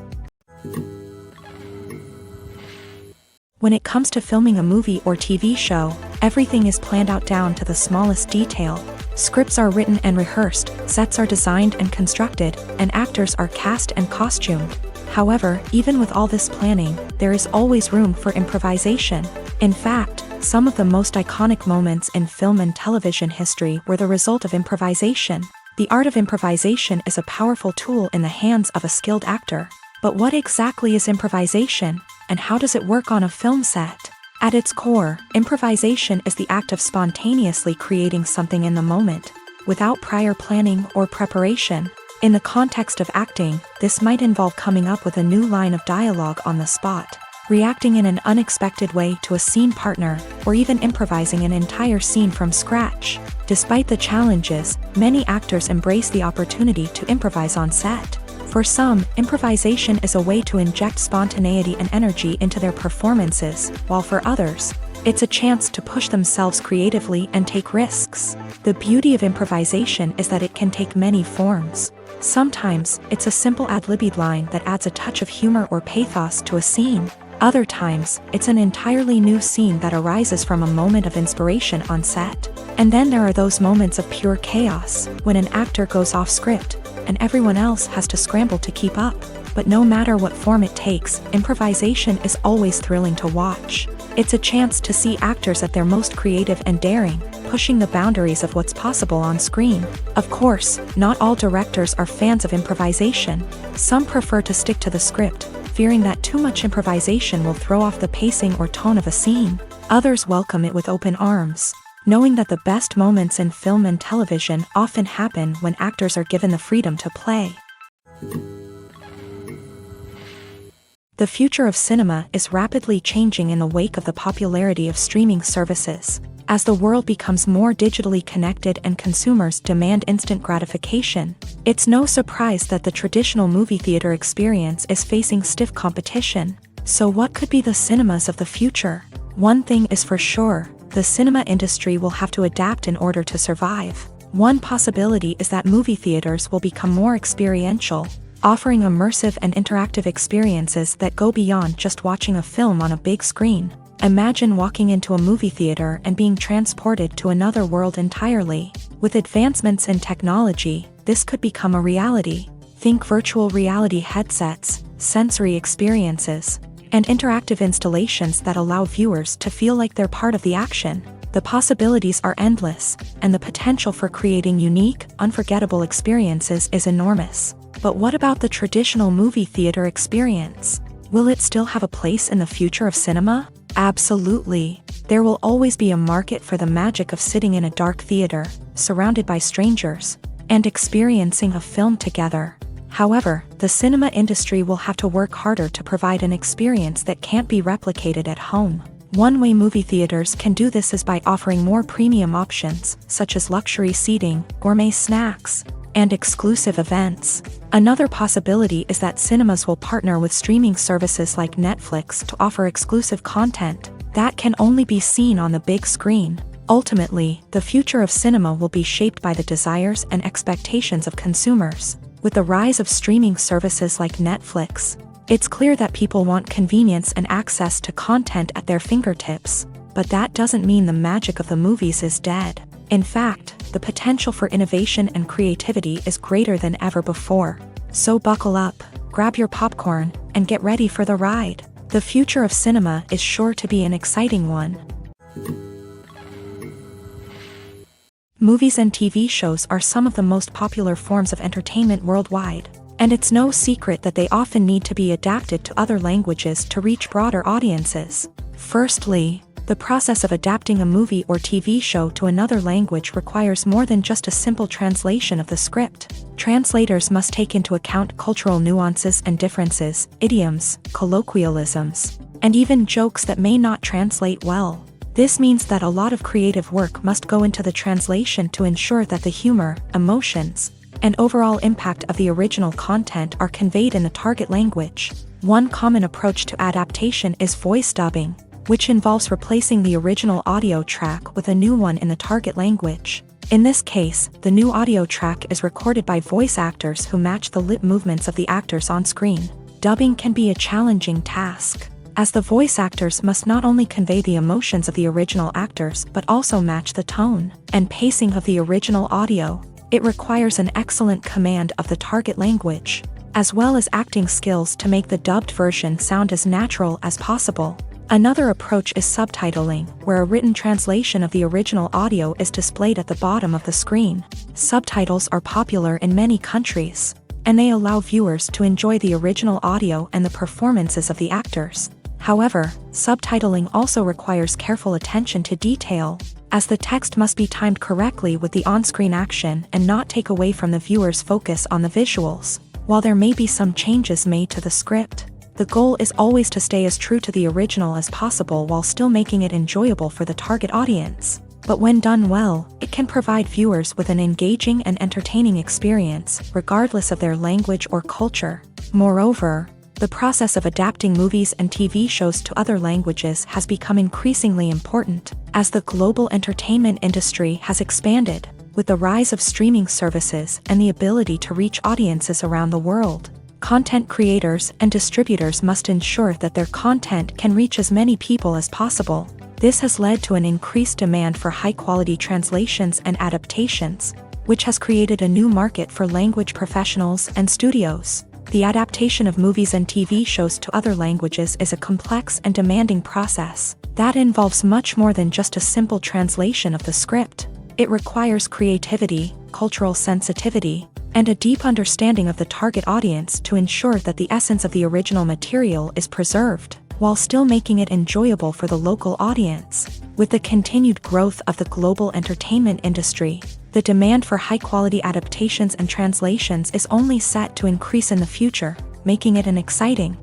Speaker 1: When it comes to filming a movie or TV show, everything is planned out down to the smallest detail. Scripts are written and rehearsed, sets are designed and constructed, and actors are cast and costumed. However, even with all this planning, there is always room for improvisation. In fact, some of the most iconic moments in film and television history were the result of improvisation. The art of improvisation is a powerful tool in the hands of a skilled actor. But what exactly is improvisation, and how does it work on a film set? At its core, improvisation is the act of spontaneously creating something in the moment, without prior planning or preparation. In the context of acting, this might involve coming up with a new line of dialogue on the spot, reacting in an unexpected way to a scene partner, or even improvising an entire scene from scratch. Despite the challenges, many actors embrace the opportunity to improvise on set. For some, improvisation is a way to inject spontaneity and energy into their performances, while for others, it's a chance to push themselves creatively and take risks. The beauty of improvisation is that it can take many forms. Sometimes, it's a simple ad-libbed line that adds a touch of humor or pathos to a scene. Other times, it's an entirely new scene that arises from a moment of inspiration on set. And then there are those moments of pure chaos, when an actor goes off script, and everyone else has to scramble to keep up. But no matter what form it takes, improvisation is always thrilling to watch. It's a chance to see actors at their most creative and daring, pushing the boundaries of what's possible on screen. Of course, not all directors are fans of improvisation. Some prefer to stick to the script, fearing that too much improvisation will throw off the pacing or tone of a scene. Others welcome it with open arms, knowing that the best moments in film and television often happen when actors are given the freedom to play. The future of cinema is rapidly changing in the wake of the popularity of streaming services. As the world becomes more digitally connected and consumers demand instant gratification, it's no surprise that the traditional movie theater experience is facing stiff competition. So what could be the cinemas of the future? One thing is for sure, the cinema industry will have to adapt in order to survive. One possibility is that movie theaters will become more experiential, offering immersive and interactive experiences that go beyond just watching a film on a big screen. Imagine walking into a movie theater and being transported to another world entirely. With advancements in technology, this could become a reality. Think virtual reality headsets, sensory experiences, and interactive installations that allow viewers to feel like they're part of the action. The possibilities are endless, and the potential for creating unique, unforgettable experiences is enormous. But what about the traditional movie theater experience? Will it still have a place in the future of cinema? Absolutely. There will always be a market for the magic of sitting in a dark theater, surrounded by strangers, and experiencing a film together. However, the cinema industry will have to work harder to provide an experience that can't be replicated at home. One way movie theaters can do this is by offering more premium options, such as luxury seating, gourmet snacks, and exclusive events. Another possibility is that cinemas will partner with streaming services like Netflix to offer exclusive content that can only be seen on the big screen. Ultimately, the future of cinema will be shaped by the desires and expectations of consumers. With the rise of streaming services like Netflix, it's clear that people want convenience and access to content at their fingertips. But that doesn't mean the magic of the movies is dead. In fact, the potential for innovation and creativity is greater than ever before. So buckle up, grab your popcorn, and get ready for the ride. The future of cinema is sure to be an exciting one. Movies and TV shows are some of the most popular forms of entertainment worldwide, and it's no secret that they often need to be adapted to other languages to reach broader audiences. Firstly, the process of adapting a movie or TV show to another language requires more than just a simple translation of the script. Translators must take into account cultural nuances and differences, idioms, colloquialisms, and even jokes that may not translate well. This means that a lot of creative work must go into the translation to ensure that the humor, emotions, and overall impact of the original content are conveyed in the target language. One common approach to adaptation is voice dubbing, which involves replacing the original audio track with a new one in the target language. In this case, the new audio track is recorded by voice actors who match the lip movements of the actors on screen. Dubbing can be a challenging task, as the voice actors must not only convey the emotions of the original actors but also match the tone and pacing of the original audio. It requires an excellent command of the target language, as well as acting skills to make the dubbed version sound as natural as possible. Another approach is subtitling, where a written translation of the original audio is displayed at the bottom of the screen. Subtitles are popular in many countries, and they allow viewers to enjoy the original audio and the performances of the actors. However, subtitling also requires careful attention to detail, as the text must be timed correctly with the on-screen action and not take away from the viewer's focus on the visuals. While there may be some changes made to the script, the goal is always to stay as true to the original as possible while still making it enjoyable for the target audience. But when done well, it can provide viewers with an engaging and entertaining experience, regardless of their language or culture. Moreover, the process of adapting movies and TV shows to other languages has become increasingly important, as the global entertainment industry has expanded, with the rise of streaming services and the ability to reach audiences around the world. Content creators and distributors must ensure that their content can reach as many people as possible. This has led to an increased demand for high-quality translations and adaptations, which has created a new market for language professionals and studios. The adaptation of movies and TV shows to other languages is a complex and demanding process that involves much more than just a simple translation of the script. It requires creativity, cultural sensitivity, and a deep understanding of the target audience to ensure that the essence of the original material is preserved, while still making it enjoyable for the local audience. With the continued growth of the global entertainment industry, the demand for high-quality adaptations and translations is only set to increase in the future, making it an exciting.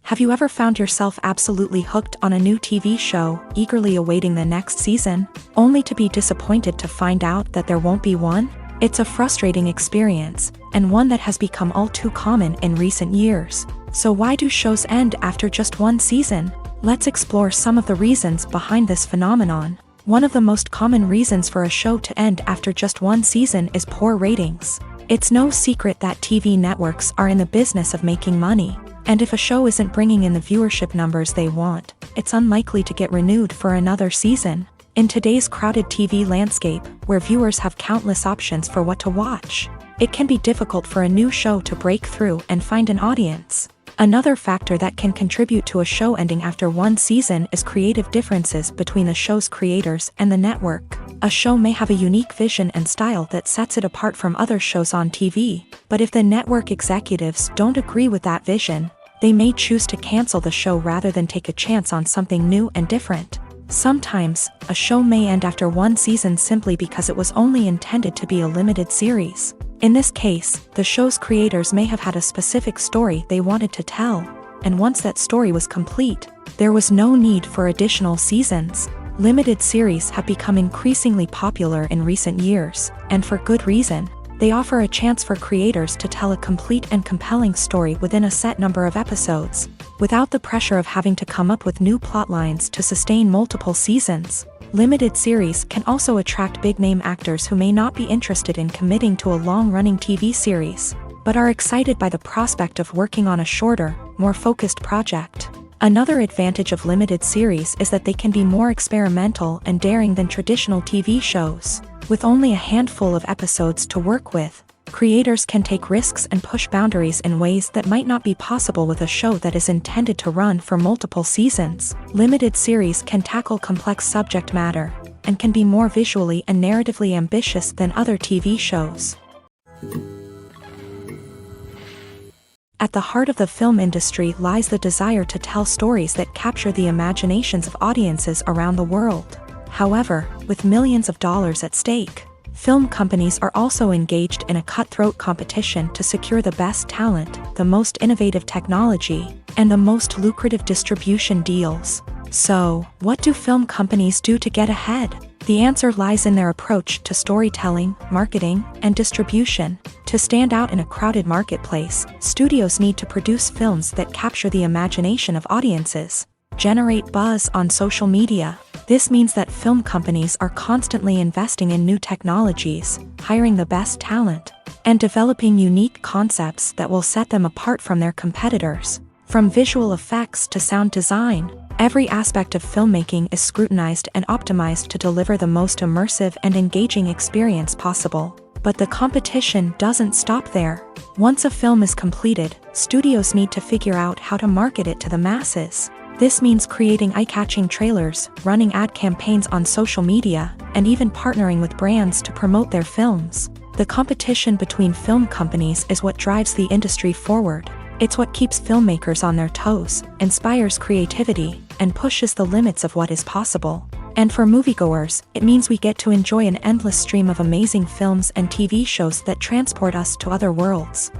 Speaker 1: Have you ever found yourself absolutely hooked on a new TV show, eagerly awaiting the next season, only to be disappointed to find out that there won't be one? It's a frustrating experience, and one that has become all too common in recent years. So why do shows end after just one season? Let's explore some of the reasons behind this phenomenon. One of the most common reasons for a show to end after just one season is poor ratings. It's no secret that TV networks are in the business of making money, and if a show isn't bringing in the viewership numbers they want, it's unlikely to get renewed for another season. In today's crowded TV landscape, where viewers have countless options for what to watch, it can be difficult for a new show to break through and find an audience. Another factor that can contribute to a show ending after one season is creative differences between the show's creators and the network. A show may have a unique vision and style that sets it apart from other shows on TV, but if the network executives don't agree with that vision, they may choose to cancel the show rather than take a chance on something new and different. Sometimes, a show may end after one season simply because it was only intended to be a limited series. In this case, the show's creators may have had a specific story they wanted to tell, and once that story was complete, there was no need for additional seasons. Limited series have become increasingly popular in recent years, and for good reason. They offer a chance for creators to tell a complete and compelling story within a set number of episodes, without the pressure of having to come up with new plotlines to sustain multiple seasons. Limited series can also attract big-name actors who may not be interested in committing to a long-running TV series, but are excited by the prospect of working on a shorter, more focused project. Another advantage of limited series is that they can be more experimental and daring than traditional TV shows. With only a handful of episodes to work with, creators can take risks and push boundaries in ways that might not be possible with a show that is intended to run for multiple seasons. Limited series can tackle complex subject matter, and can be more visually and narratively ambitious than other TV shows. At the heart of the film industry lies the desire to tell stories that capture the imaginations of audiences around the world. However, with millions of dollars at stake, film companies are also engaged in a cutthroat competition to secure the best talent, the most innovative technology, and the most lucrative distribution deals. So, what do film companies do to get ahead? The answer lies in their approach to storytelling, marketing, and distribution. To stand out in a crowded marketplace, studios need to produce films that capture the imagination of audiences, generate buzz on social media. This means that film companies are constantly investing in new technologies, hiring the best talent, and developing unique concepts that will set them apart from their competitors. From visual effects to sound design, every aspect of filmmaking is scrutinized and optimized to deliver the most immersive and engaging experience possible. But the competition doesn't stop there. Once a film is completed, studios need to figure out how to market it to the masses. This means creating eye-catching trailers, running ad campaigns on social media, and even partnering with brands to promote their films. The competition between film companies is what drives the industry forward. It's what keeps filmmakers on their toes, inspires creativity, and pushes the limits of what is possible. And for moviegoers, it means we get to enjoy an endless stream of amazing films and TV shows that transport us to other worlds.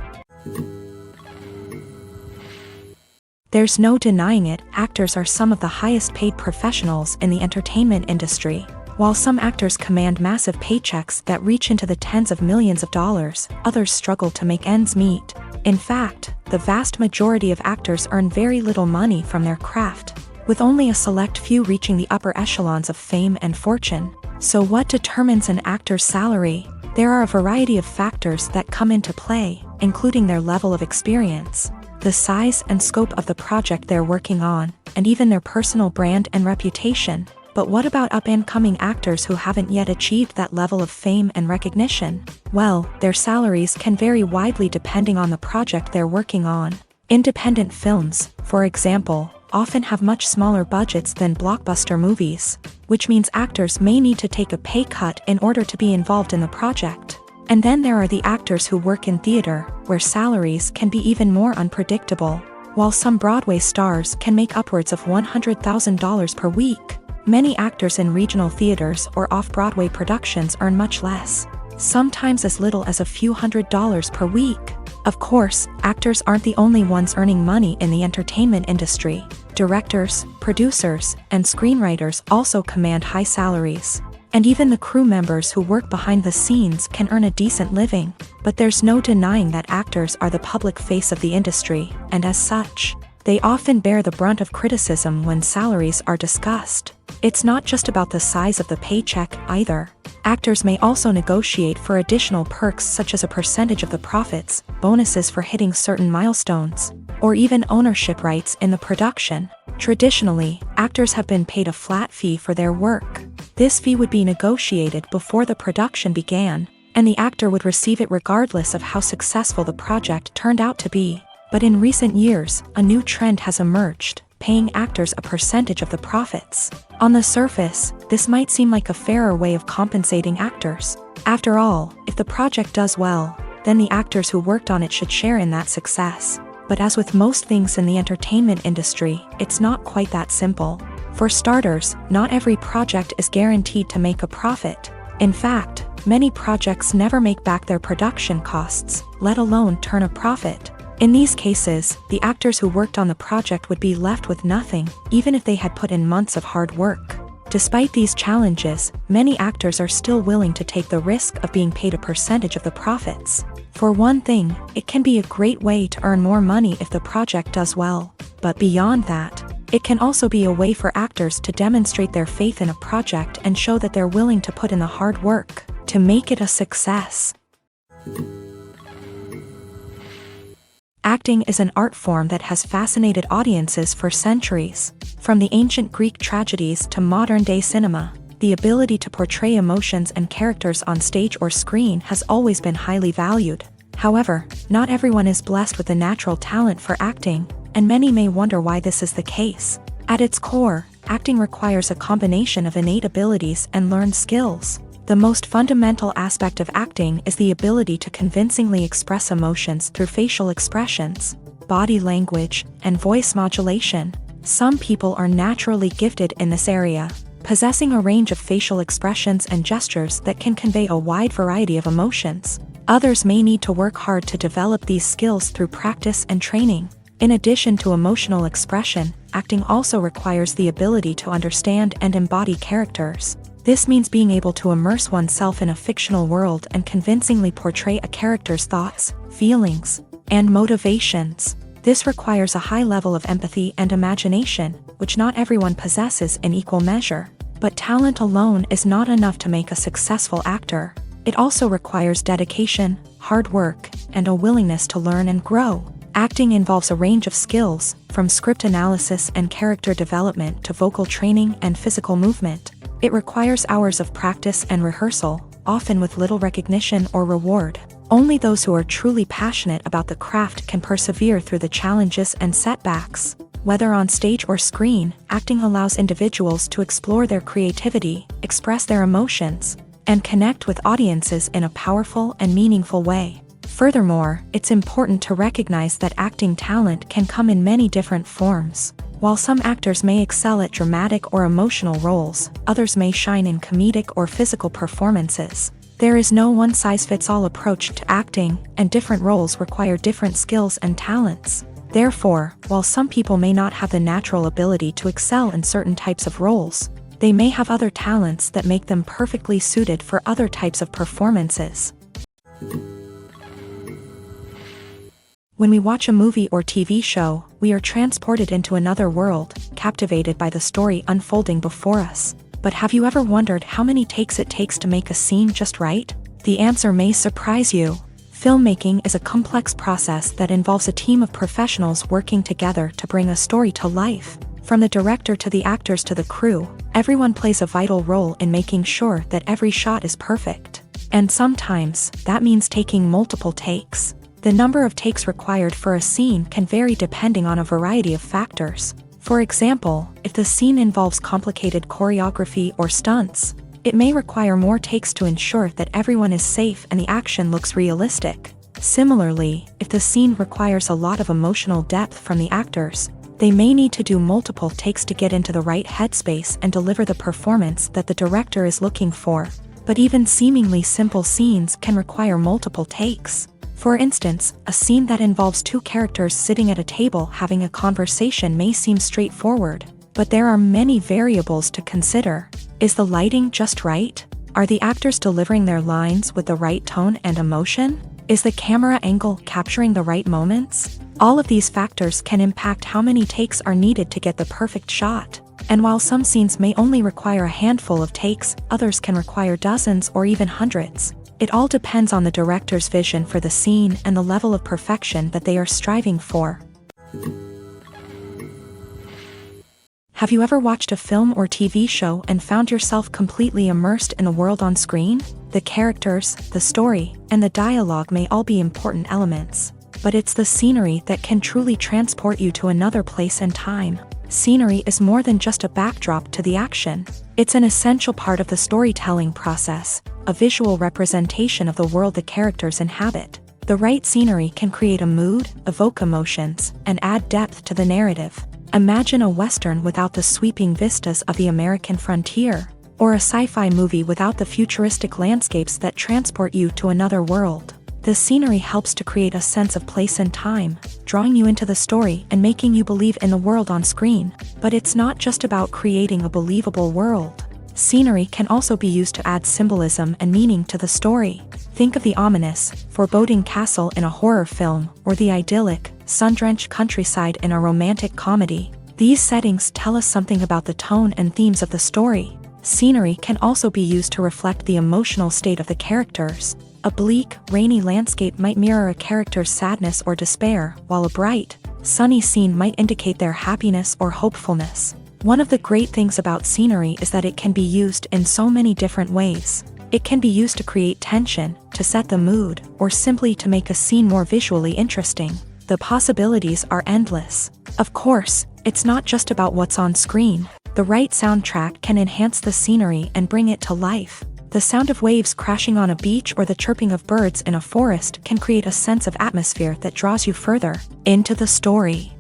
Speaker 1: There's no denying it, actors are some of the highest paid professionals in the entertainment industry. While some actors command massive paychecks that reach into the tens of millions of dollars, others struggle to make ends meet. In fact, the vast majority of actors earn very little money from their craft, with only a select few reaching the upper echelons of fame and fortune. So what determines an actor's salary? There are a variety of factors that come into play, including their level of experience, the size and scope of the project they're working on, and even their personal brand and reputation. But what about up-and-coming actors who haven't yet achieved that level of fame and recognition? Well, their salaries can vary widely depending on the project they're working on. Independent films, for example, often have much smaller budgets than blockbuster movies, which means actors may need to take a pay cut in order to be involved in the project. And then there are the actors who work in theater, where salaries can be even more unpredictable. While some Broadway stars can make upwards of $100,000 per week, many actors in regional theaters or off-Broadway productions earn much less, sometimes as little as a few $100s per week. Of course, actors aren't the only ones earning money in the entertainment industry. Directors, producers, and screenwriters also command high salaries. And even the crew members who work behind the scenes can earn a decent living. But there's no denying that actors are the public face of the industry, and as such, They often bear the brunt of criticism when salaries are discussed. It's not just about the size of the paycheck either. Actors may also negotiate for additional perks such as a percentage of the profits, bonuses for hitting certain milestones, or even ownership rights in the production. Traditionally, actors have been paid a flat fee for their work. This fee would be negotiated before the production began, and the actor would receive it regardless of how successful the project turned out to be. But in recent years, a new trend has emerged, paying actors a percentage of the profits. On the surface, this might seem like a fairer way of compensating actors. After all, if the project does well, then the actors who worked on it should share in that success. But as with most things in the entertainment industry, it's not quite that simple. For starters, not every project is guaranteed to make a profit. In fact, many projects never make back their production costs, let alone turn a profit. In these cases, the actors who worked on the project would be left with nothing, even if they had put in months of hard work. Despite these challenges, many actors are still willing to take the risk of being paid a percentage of the profits. For one thing, it can be a great way to earn more money if the project does well. But beyond that, it can also be a way for actors to demonstrate their faith in a project and show that they're willing to put in the hard work to make it a success. Acting is an art form that has fascinated audiences for centuries. From the ancient Greek tragedies to modern-day cinema, the ability to portray emotions and characters on stage or screen has always been highly valued. However, not everyone is blessed with a natural talent for acting, and many may wonder why this is the case. At its core, acting requires a combination of innate abilities and learned skills. The most fundamental aspect of acting is the ability to convincingly express emotions through facial expressions, body language, and voice modulation. Some people are naturally gifted in this area, possessing a range of facial expressions and gestures that can convey a wide variety of emotions. Others may need to work hard to develop these skills through practice and training. In addition to emotional expression, acting also requires the ability to understand and embody characters. This means being able to immerse oneself in a fictional world and convincingly portray a character's thoughts, feelings, and motivations. This requires a high level of empathy and imagination, which not everyone possesses in equal measure. But talent alone is not enough to make a successful actor. It also requires dedication, hard work, and a willingness to learn and grow. Acting involves a range of skills, from script analysis and character development to vocal training and physical movement. It requires hours of practice and rehearsal, often with little recognition or reward. Only those who are truly passionate about the craft can persevere through the challenges and setbacks. Whether on stage or screen, acting allows individuals to explore their creativity, express their emotions, and connect with audiences in a powerful and meaningful way. Furthermore, it's important to recognize that acting talent can come in many different forms. While some actors may excel at dramatic or emotional roles, others may shine in comedic or physical performances. There is no one-size-fits-all approach to acting, and different roles require different skills and talents. Therefore, while some people may not have the natural ability to excel in certain types of roles, they may have other talents that make them perfectly suited for other types of performances. When we watch a movie or TV show, we are transported into another world, captivated by the story unfolding before us. But have you ever wondered how many takes it takes to make a scene just right? The answer may surprise you. Filmmaking is a complex process that involves a team of professionals working together to bring a story to life. From the director to the actors to the crew, everyone plays a vital role in making sure that every shot is perfect. And sometimes, that means taking multiple takes. The number of takes required for a scene can vary depending on a variety of factors. For example, if the scene involves complicated choreography or stunts, it may require more takes to ensure that everyone is safe and the action looks realistic. Similarly, if the scene requires a lot of emotional depth from the actors, they may need to do multiple takes to get into the right headspace and deliver the performance that the director is looking for. But even seemingly simple scenes can require multiple takes. For instance, a scene that involves two characters sitting at a table having a conversation may seem straightforward, but there are many variables to consider. Is the lighting just right? Are the actors delivering their lines with the right tone and emotion? Is the camera angle capturing the right moments? All of these factors can impact how many takes are needed to get the perfect shot. And while some scenes may only require a handful of takes, others can require dozens or even hundreds. It all depends on the director's vision for the scene and the level of perfection that they are striving for. Have you ever watched a film or TV show and found yourself completely immersed in the world on screen? The characters, the story, and the dialogue may all be important elements, but it's the scenery that can truly transport you to another place and time. Scenery is more than just a backdrop to the action. It's an essential part of the storytelling process, a visual representation of the world the characters inhabit. The right scenery can create a mood, evoke emotions, and add depth to the narrative. Imagine a Western without the sweeping vistas of the American frontier, or a sci-fi movie without the futuristic landscapes that transport you to another world. The scenery helps to create a sense of place and time, drawing you into the story and making you believe in the world on screen. But it's not just about creating a believable world. Scenery can also be used to add symbolism and meaning to the story. Think of the ominous, foreboding castle in a horror film, or the idyllic, sun-drenched countryside in a romantic comedy. These settings tell us something about the tone and themes of the story. Scenery can also be used to reflect the emotional state of the characters. A bleak, rainy landscape might mirror a character's sadness or despair, while a bright, sunny scene might indicate their happiness or hopefulness. One of the great things about scenery is that it can be used in so many different ways. It can be used to create tension, to set the mood, or simply to make a scene more visually interesting. The possibilities are endless. Of course, it's not just about what's on screen. The right soundtrack can enhance the scenery and bring it to life. The sound of waves crashing on a beach or the chirping of birds in a forest can create a sense of atmosphere that draws you further into the story.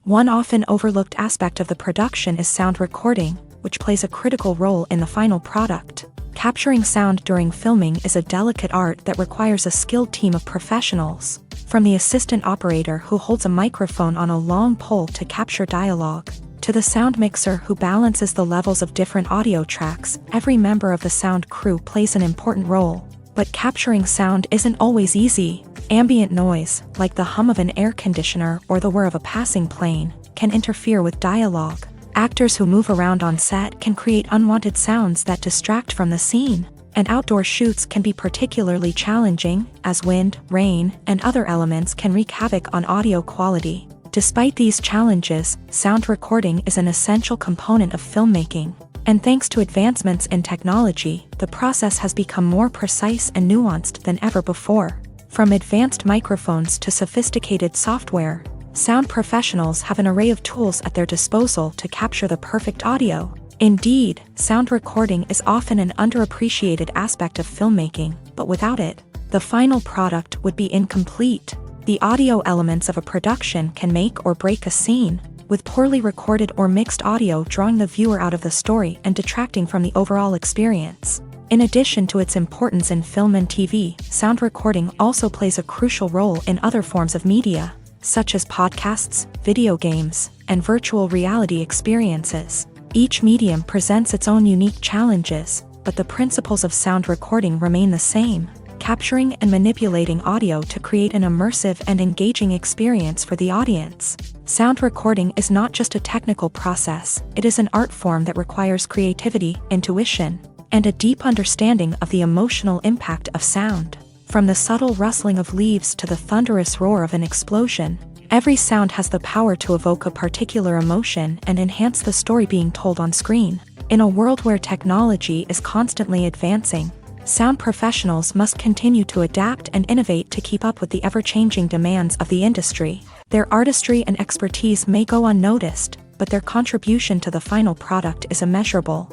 Speaker 1: One often overlooked aspect of the production is sound recording, which plays a critical role in the final product. Capturing sound during filming is a delicate art that requires a skilled team of professionals. From the assistant operator who holds a microphone on a long pole to capture dialogue, to the sound mixer who balances the levels of different audio tracks, every member of the sound crew plays an important role. But capturing sound isn't always easy. Ambient noise, like the hum of an air conditioner or the whir of a passing plane, can interfere with dialogue. Actors who move around on set can create unwanted sounds that distract from the scene. And outdoor shoots can be particularly challenging, as wind, rain, and other elements can wreak havoc on audio quality. Despite these challenges, sound recording is an essential component of filmmaking. And thanks to advancements in technology, the process has become more precise and nuanced than ever before. From advanced microphones to sophisticated software, sound professionals have an array of tools at their disposal to capture the perfect audio. Indeed, sound recording is often an underappreciated aspect of filmmaking, but without it, the final product would be incomplete. The audio elements of a production can make or break a scene, with poorly recorded or mixed audio drawing the viewer out of the story and detracting from the overall experience. In addition to its importance in film and TV, sound recording also plays a crucial role in other forms of media, such as podcasts, video games, and virtual reality experiences. Each medium presents its own unique challenges, but the principles of sound recording remain the same, capturing and manipulating audio to create an immersive and engaging experience for the audience. Sound recording is not just a technical process, it is an art form that requires creativity, intuition, and a deep understanding of the emotional impact of sound. From the subtle rustling of leaves to the thunderous roar of an explosion, every sound has the power to evoke a particular emotion and enhance the story being told on screen. In a world where technology is constantly advancing, sound professionals must continue to adapt and innovate to keep up with the ever-changing demands of the industry. Their artistry and expertise may go unnoticed, but their contribution to the final product is immeasurable.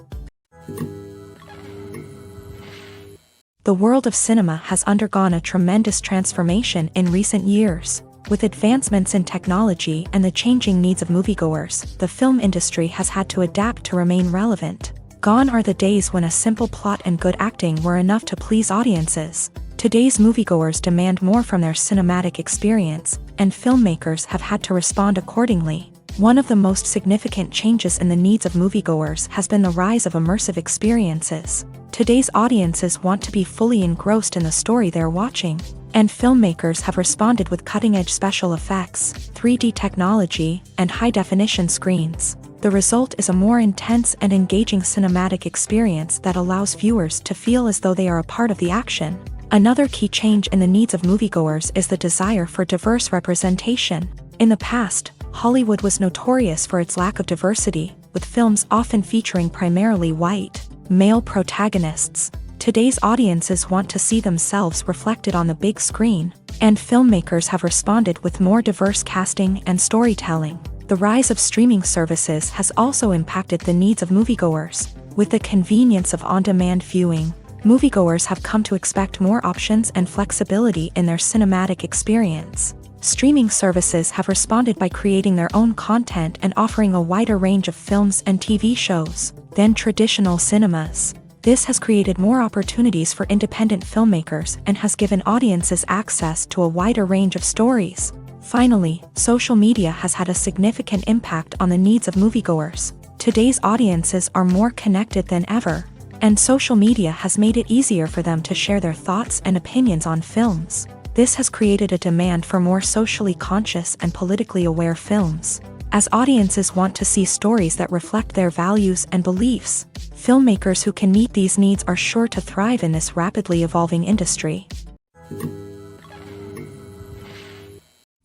Speaker 1: The world of cinema has undergone a tremendous transformation in recent years. With advancements in technology and the changing needs of moviegoers, the film industry has had to adapt to remain relevant. Gone are the days when a simple plot and good acting were enough to please audiences. Today's moviegoers demand more from their cinematic experience, and filmmakers have had to respond accordingly. One of the most significant changes in the needs of moviegoers has been the rise of immersive experiences. Today's audiences want to be fully engrossed in the story they're watching, and filmmakers have responded with cutting-edge special effects, 3D technology, and high-definition screens. The result is a more intense and engaging cinematic experience that allows viewers to feel as though they are a part of the action. Another key change in the needs of moviegoers is the desire for diverse representation. In the past, Hollywood was notorious for its lack of diversity, with films often featuring primarily white, male protagonists. Today's audiences want to see themselves reflected on the big screen, and filmmakers have responded with more diverse casting and storytelling. The rise of streaming services has also impacted the needs of moviegoers. With the convenience of on-demand viewing, moviegoers have come to expect more options and flexibility in their cinematic experience. Streaming services have responded by creating their own content and offering a wider range of films and TV shows than traditional cinemas. This has created more opportunities for independent filmmakers and has given audiences access to a wider range of stories. Finally, social media has had a significant impact on the needs of moviegoers. Today's audiences are more connected than ever, and social media has made it easier for them to share their thoughts and opinions on films. This has created a demand for more socially conscious and politically aware films. As audiences want to see stories that reflect their values and beliefs, filmmakers who can meet these needs are sure to thrive in this rapidly evolving industry.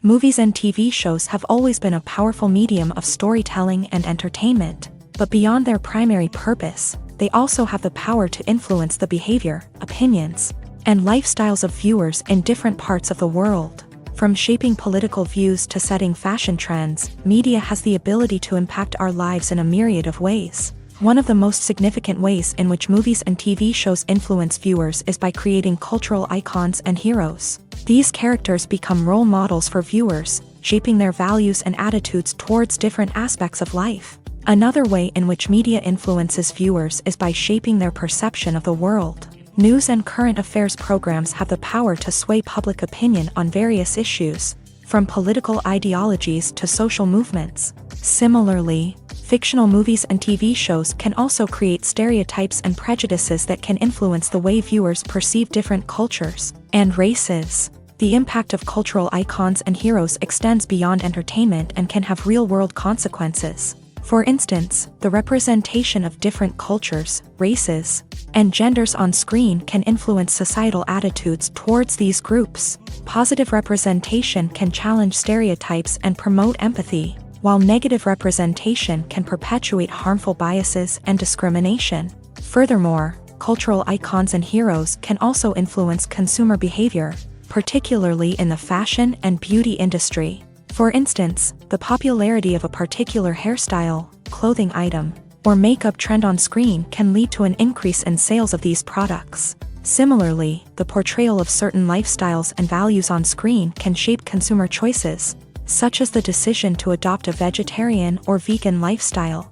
Speaker 1: Movies and TV shows have always been a powerful medium of storytelling and entertainment, but beyond their primary purpose, they also have the power to influence the behavior, opinions, and lifestyles of viewers in different parts of the world. From shaping political views to setting fashion trends, media has the ability to impact our lives in a myriad of ways. One of the most significant ways in which movies and TV shows influence viewers is by creating cultural icons and heroes. These characters become role models for viewers, shaping their values and attitudes towards different aspects of life. Another way in which media influences viewers is by shaping their perception of the world. News and current affairs programs have the power to sway public opinion on various issues, from political ideologies to social movements. Similarly, fictional movies and TV shows can also create stereotypes and prejudices that can influence the way viewers perceive different cultures and races. The impact of cultural icons and heroes extends beyond entertainment and can have real-world consequences. For instance, the representation of different cultures, races, and genders on screen can influence societal attitudes towards these groups. Positive representation can challenge stereotypes and promote empathy, while negative representation can perpetuate harmful biases and discrimination. Furthermore, cultural icons and heroes can also influence consumer behavior, particularly in the fashion and beauty industry. For instance, the popularity of a particular hairstyle, clothing item, or makeup trend on screen can lead to an increase in sales of these products. Similarly, the portrayal of certain lifestyles and values on screen can shape consumer choices, such as the decision to adopt a vegetarian or vegan lifestyle.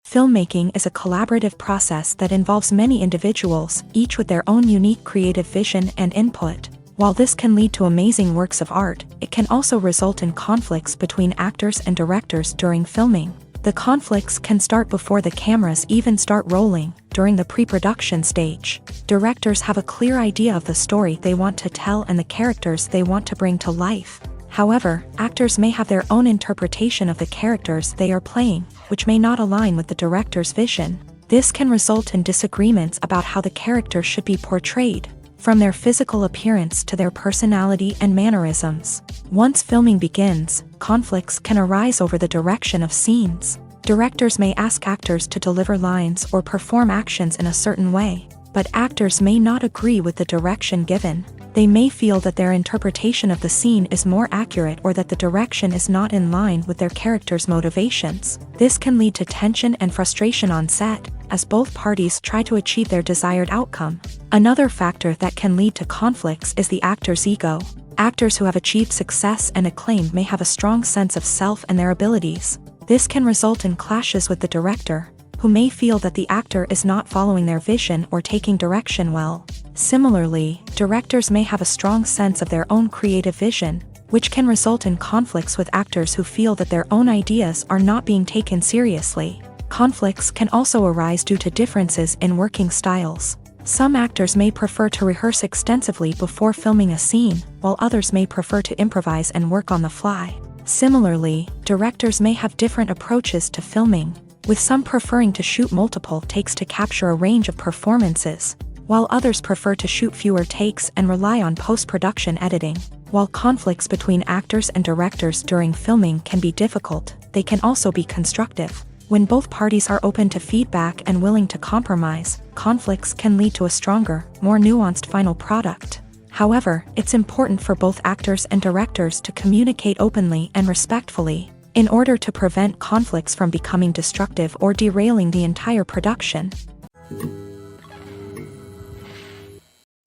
Speaker 1: Filmmaking is a collaborative process that involves many individuals, each with their own unique creative vision and input. While this can lead to amazing works of art, it can also result in conflicts between actors and directors during filming. The conflicts can start before the cameras even start rolling, during the pre-production stage. Directors have a clear idea of the story they want to tell and the characters they want to bring to life. However, actors may have their own interpretation of the characters they are playing, which may not align with the director's vision. This can result in disagreements about how the character should be portrayed, from their physical appearance to their personality and mannerisms. Once filming begins, conflicts can arise over the direction of scenes. Directors may ask actors to deliver lines or perform actions in a certain way, but actors may not agree with the direction given. They may feel that their interpretation of the scene is more accurate or that the direction is not in line with their character's motivations. This can lead to tension and frustration on set, as both parties try to achieve their desired outcome. Another factor that can lead to conflicts is the actor's ego. Actors who have achieved success and acclaim may have a strong sense of self and their abilities. This can result in clashes with the director, who may feel that the actor is not following their vision or taking direction well. Similarly, directors may have a strong sense of their own creative vision, which can result in conflicts with actors who feel that their own ideas are not being taken seriously. Conflicts can also arise due to differences in working styles. Some actors may prefer to rehearse extensively before filming a scene, while others may prefer to improvise and work on the fly. Similarly, directors may have different approaches to filming, with some preferring to shoot multiple takes to capture a range of performances, while others prefer to shoot fewer takes and rely on post-production editing. While conflicts between actors and directors during filming can be difficult, they can also be constructive. When both parties are open to feedback and willing to compromise, conflicts can lead to a stronger, more nuanced final product. However, it's important for both actors and directors to communicate openly and respectfully, in order to prevent conflicts from becoming destructive or derailing the entire production.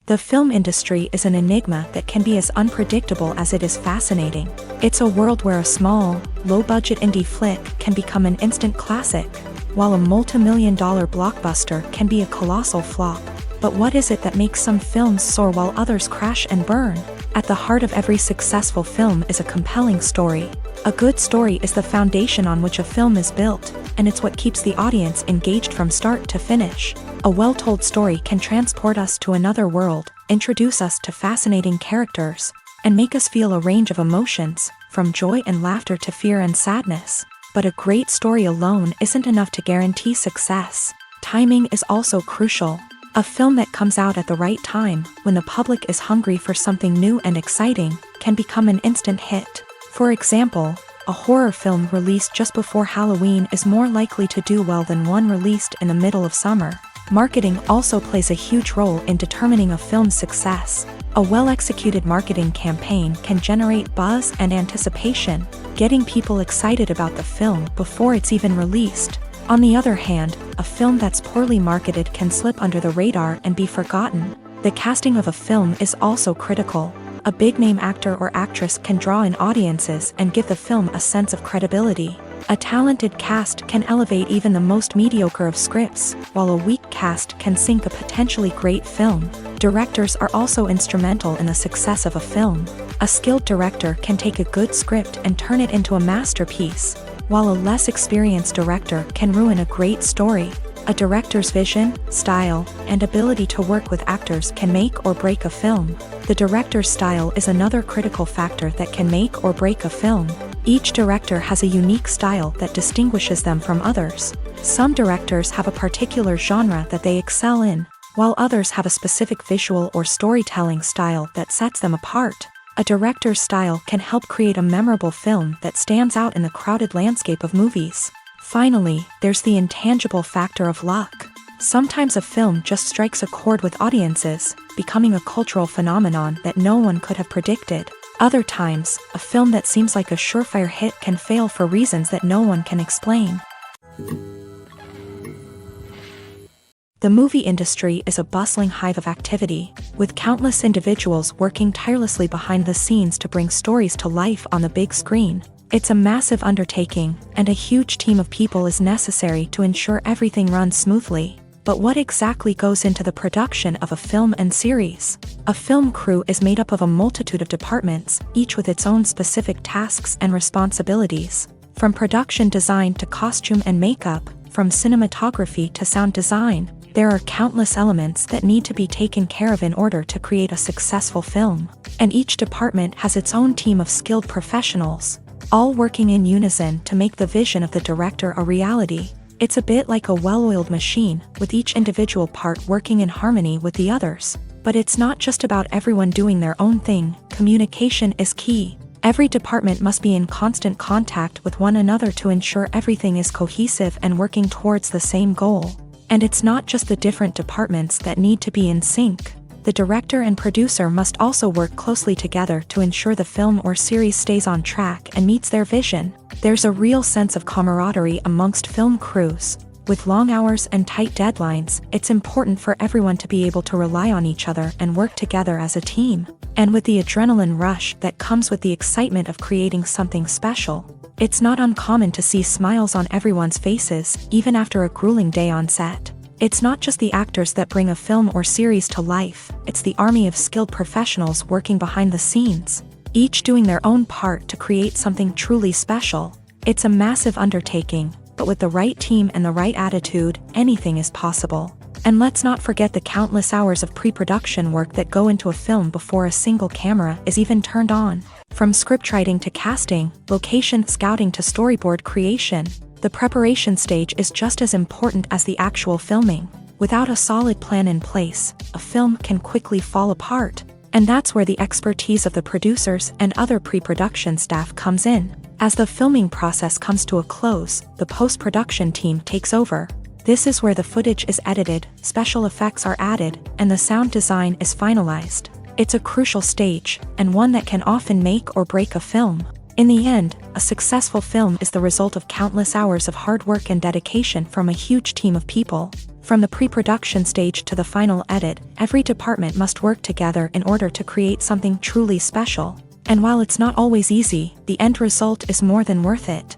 Speaker 1: The film industry is an enigma that can be as unpredictable as it is fascinating. It's a world where a small, low-budget indie flick can become an instant classic, while a multi-million-dollar blockbuster can be a colossal flop. But what is it that makes some films soar while others crash and burn? At the heart of every successful film is a compelling story. A good story is the foundation on which a film is built, and it's what keeps the audience engaged from start to finish. A well-told story can transport us to another world, introduce us to fascinating characters, and make us feel a range of emotions, from joy and laughter to fear and sadness. But a great story alone isn't enough to guarantee success. Timing is also crucial. A film that comes out at the right time, when the public is hungry for something new and exciting, can become an instant hit. For example, a horror film released just before Halloween is more likely to do well than one released in the middle of summer. Marketing also plays a huge role in determining a film's success. A well-executed marketing campaign can generate buzz and anticipation, getting people excited about the film before it's even released. On the other hand, a film that's poorly marketed can slip under the radar and be forgotten. The casting of a film is also critical. A big-name actor or actress can draw in audiences and give the film a sense of credibility. A talented cast can elevate even the most mediocre of scripts, while a weak cast can sink a potentially great film. Directors are also instrumental in the success of a film. A skilled director can take a good script and turn it into a masterpiece, while a less experienced director can ruin a great story. A director's vision, style, and ability to work with actors can make or break a film. The director's style is another critical factor that can make or break a film. Each director has a unique style that distinguishes them from others. Some directors have a particular genre that they excel in, while others have a specific visual or storytelling style that sets them apart. A director's style can help create a memorable film that stands out in the crowded landscape of movies. Finally, there's the intangible factor of luck. Sometimes a film just strikes a chord with audiences, becoming a cultural phenomenon that no one could have predicted. Other times, a film that seems like a surefire hit can fail for reasons that no one can explain. The movie industry is a bustling hive of activity, with countless individuals working tirelessly behind the scenes to bring stories to life on the big screen. It's a massive undertaking, and a huge team of people is necessary to ensure everything runs smoothly. But what exactly goes into the production of a film and series? A film crew is made up of a multitude of departments, each with its own specific tasks and responsibilities. From production design to costume and makeup, from cinematography to sound design, there are countless elements that need to be taken care of in order to create a successful film. And each department has its own team of skilled professionals, all working in unison to make the vision of the director a reality. It's a bit like a well-oiled machine, with each individual part working in harmony with the others. But it's not just about everyone doing their own thing. Communication is key. Every department must be in constant contact with one another to ensure everything is cohesive and working towards the same goal. And it's not just the different departments that need to be in sync. The director and producer must also work closely together to ensure the film or series stays on track and meets their vision. There's a real sense of camaraderie amongst film crews. With long hours and tight deadlines, it's important for everyone to be able to rely on each other and work together as a team. And with the adrenaline rush that comes with the excitement of creating something special, it's not uncommon to see smiles on everyone's faces, even after a grueling day on set. It's not just the actors that bring a film or series to life, it's the army of skilled professionals working behind the scenes, each doing their own part to create something truly special. It's a massive undertaking, but with the right team and the right attitude, anything is possible. And let's not forget the countless hours of pre-production work that go into a film before a single camera is even turned on. From scriptwriting to casting, location scouting to storyboard creation, the preparation stage is just as important as the actual filming. Without a solid plan in place, a film can quickly fall apart. And that's where the expertise of the producers and other pre-production staff comes in. As the filming process comes to a close, the post-production team takes over. This is where the footage is edited, special effects are added, and the sound design is finalized. It's a crucial stage, and one that can often make or break a film. In the end, a successful film is the result of countless hours of hard work and dedication from a huge team of people. From the pre-production stage to the final edit, every department must work together in order to create something truly special. And while it's not always easy, the end result is more than worth it.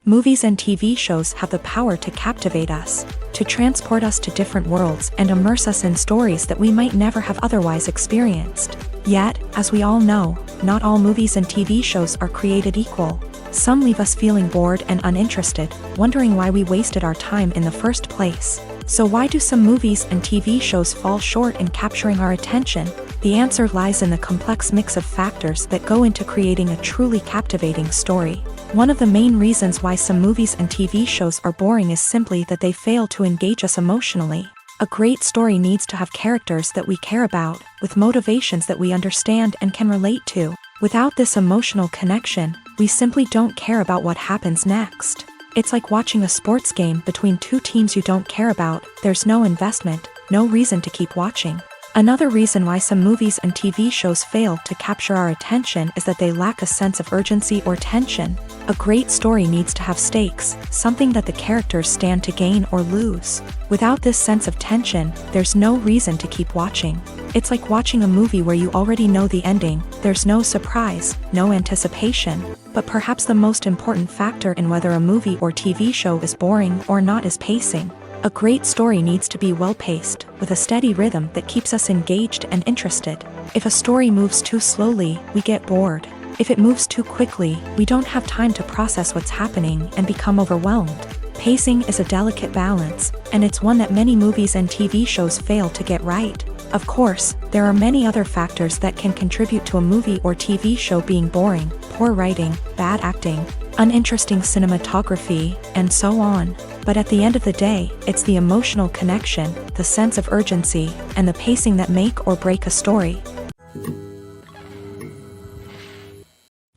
Speaker 1: Movies and TV shows have the power to captivate us, to transport us to different worlds and immerse us in stories that we might never have otherwise experienced. Yet, as we all know, not all movies and TV shows are created equal. Some leave us feeling bored and uninterested, wondering why we wasted our time in the first place. So why do some movies and TV shows fall short in capturing our attention? The answer lies in the complex mix of factors that go into creating a truly captivating story. One of the main reasons why some movies and TV shows are boring is simply that they fail to engage us emotionally. A great story needs to have characters that we care about, with motivations that we understand and can relate to. Without this emotional connection, we simply don't care about what happens next. It's like watching a sports game between two teams you don't care about. There's no investment, no reason to keep watching. Another reason why some movies and TV shows fail to capture our attention is that they lack a sense of urgency or tension. A great story needs to have stakes, something that the characters stand to gain or lose. Without this sense of tension, there's no reason to keep watching. It's like watching a movie where you already know the ending. There's no surprise, no anticipation. But perhaps the most important factor in whether a movie or TV show is boring or not is pacing. A great story needs to be well-paced, with a steady rhythm that keeps us engaged and interested. If a story moves too slowly, we get bored. If it moves too quickly, we don't have time to process what's happening and become overwhelmed. Pacing is a delicate balance, and it's one that many movies and TV shows fail to get right. Of course, there are many other factors that can contribute to a movie or TV show being boring: poor writing, bad acting, uninteresting cinematography, and so on. But at the end of the day, it's the emotional connection, the sense of urgency, and the pacing that make or break a story.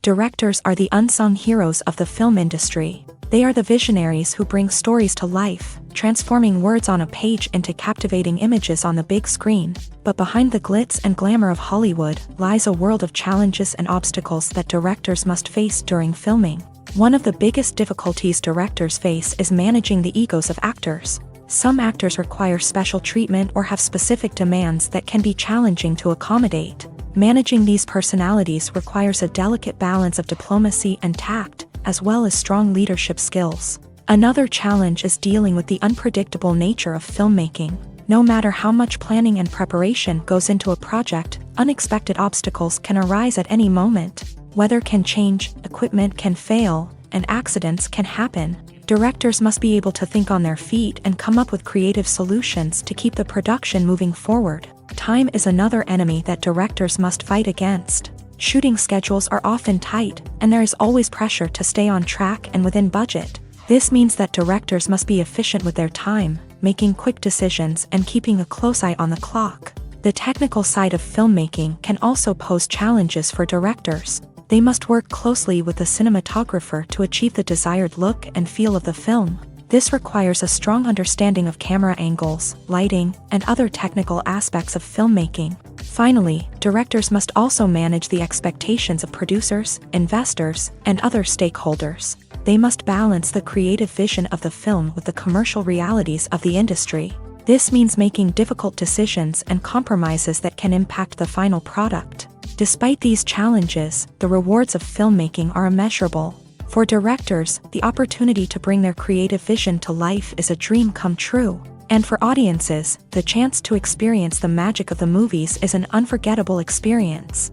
Speaker 1: Directors are the unsung heroes of the film industry. They are the visionaries who bring stories to life, transforming words on a page into captivating images on the big screen. But behind the glitz and glamour of Hollywood lies a world of challenges and obstacles that directors must face during filming. One of the biggest difficulties directors face is managing the egos of actors. Some actors require special treatment or have specific demands that can be challenging to accommodate. Managing these personalities requires a delicate balance of diplomacy and tact, as well as strong leadership skills. Another challenge is dealing with the unpredictable nature of filmmaking. No matter how much planning and preparation goes into a project, unexpected obstacles can arise at any moment. Weather can change, equipment can fail, and accidents can happen. Directors must be able to think on their feet and come up with creative solutions to keep the production moving forward. Time is another enemy that directors must fight against. Shooting schedules are often tight, and there is always pressure to stay on track and within budget. This means that directors must be efficient with their time, making quick decisions and keeping a close eye on the clock. The technical side of filmmaking can also pose challenges for directors. They must work closely with the cinematographer to achieve the desired look and feel of the film. This requires a strong understanding of camera angles, lighting, and other technical aspects of filmmaking. Finally, directors must also manage the expectations of producers, investors, and other stakeholders. They must balance the creative vision of the film with the commercial realities of the industry. This means making difficult decisions and compromises that can impact the final product. Despite these challenges, the rewards of filmmaking are immeasurable. For directors, the opportunity to bring their creative vision to life is a dream come true. And for audiences, the chance to experience the magic of the movies is an unforgettable experience.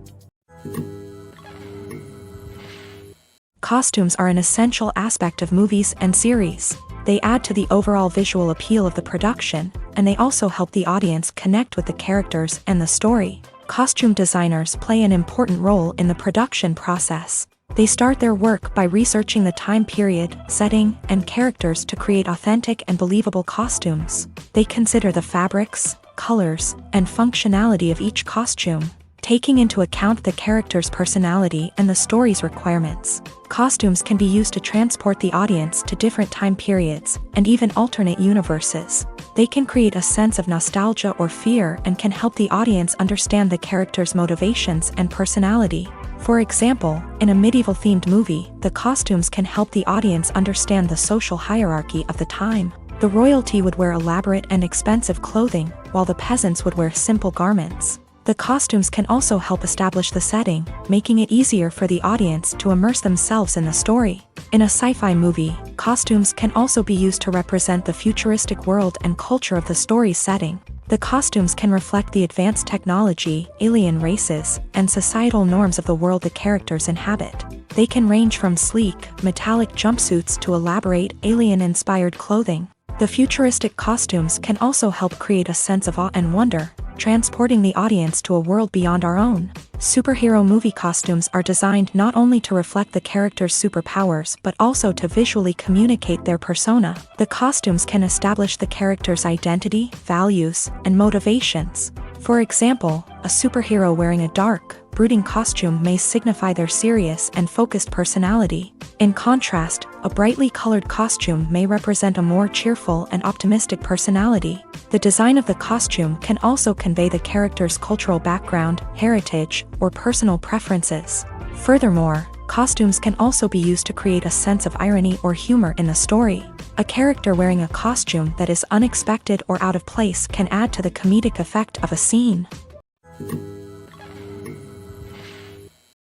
Speaker 1: Costumes are an essential aspect of movies and series. They add to the overall visual appeal of the production, and they also help the audience connect with the characters and the story. Costume designers play an important role in the production process. They start their work by researching the time period, setting, and characters to create authentic and believable costumes. They consider the fabrics, colors, and functionality of each costume, taking into account the character's personality and the story's requirements. Costumes can be used to transport the audience to different time periods and even alternate universes. They can create a sense of nostalgia or fear and can help the audience understand the character's motivations and personality. For example, in a medieval-themed movie, the costumes can help the audience understand the social hierarchy of the time. The royalty would wear elaborate and expensive clothing, while the peasants would wear simple garments. The costumes can also help establish the setting, making it easier for the audience to immerse themselves in the story. In a sci-fi movie, costumes can also be used to represent the futuristic world and culture of the story's setting. The costumes can reflect the advanced technology, alien races, and societal norms of the world the characters inhabit. They can range from sleek, metallic jumpsuits to elaborate, alien-inspired clothing. The futuristic costumes can also help create a sense of awe and wonder, transporting the audience to a world beyond our own. Superhero movie costumes are designed not only to reflect the character's superpowers but also to visually communicate their persona. The costumes can establish the character's identity, values, and motivations. For example, a superhero wearing a dark, brooding costume may signify their serious and focused personality. In contrast, a brightly colored costume may represent a more cheerful and optimistic personality. The design of the costume can also convey the character's cultural background, heritage, or personal preferences. Furthermore, costumes can also be used to create a sense of irony or humor in the story. A character wearing a costume that is unexpected or out of place can add to the comedic effect of a scene.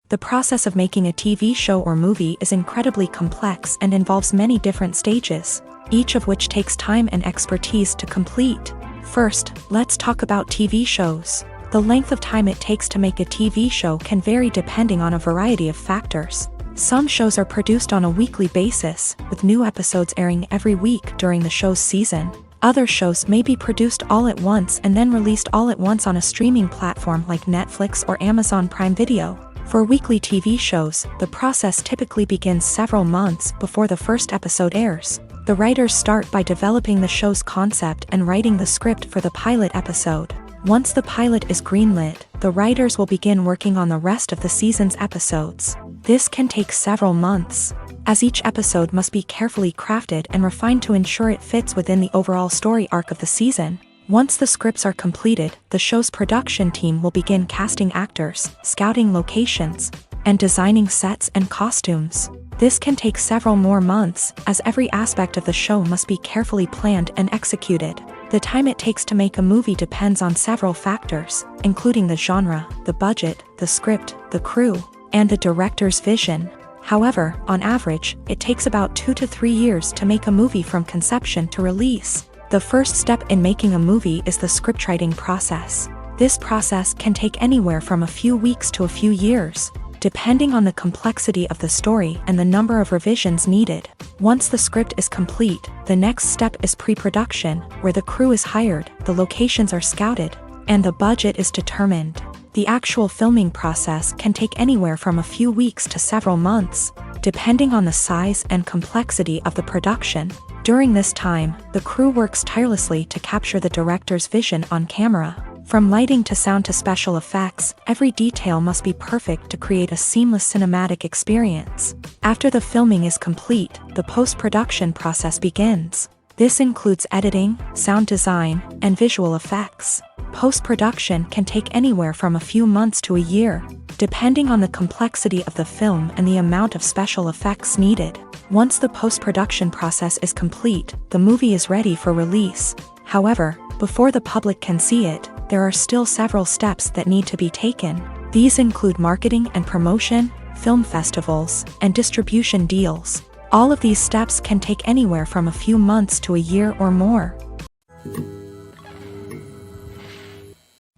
Speaker 1: The process of making a TV show or movie is incredibly complex and involves many different stages, each of which takes time and expertise to complete. First, let's talk about TV shows. The length of time it takes to make a TV show can vary depending on a variety of factors. Some shows are produced on a weekly basis, with new episodes airing every week during the show's season. Other shows may be produced all at once and then released all at once on a streaming platform like Netflix or Amazon Prime Video. For weekly TV shows, the process typically begins several months before the first episode airs. The writers start by developing the show's concept and writing the script for the pilot episode. Once the pilot is greenlit, the writers will begin working on the rest of the season's episodes. This can take several months, as each episode must be carefully crafted and refined to ensure it fits within the overall story arc of the season. Once the scripts are completed, the show's production team will begin casting actors, scouting locations, and designing sets and costumes. This can take several more months, as every aspect of the show must be carefully planned and executed. The time it takes to make a movie depends on several factors, including the genre, the budget, the script, the crew, and the director's vision. However, on average, it takes about 2 to 3 years to make a movie from conception to release. The first step in making a movie is the scriptwriting process. This process can take anywhere from a few weeks to a few years, depending on the complexity of the story and the number of revisions needed. Once the script is complete, the next step is pre-production, where the crew is hired, the locations are scouted, and the budget is determined. The actual filming process can take anywhere from a few weeks to several months, depending on the size and complexity of the production. During this time, the crew works tirelessly to capture the director's vision on camera. From lighting to sound to special effects, every detail must be perfect to create a seamless cinematic experience. After the filming is complete, the post-production process begins. This includes editing, sound design, and visual effects. Post-production can take anywhere from a few months to a year, depending on the complexity of the film and the amount of special effects needed. Once the post-production process is complete, the movie is ready for release. However, before the public can see it, there are still several steps that need to be taken. These include marketing and promotion, film festivals, and distribution deals. All of these steps can take anywhere from a few months to a year or more.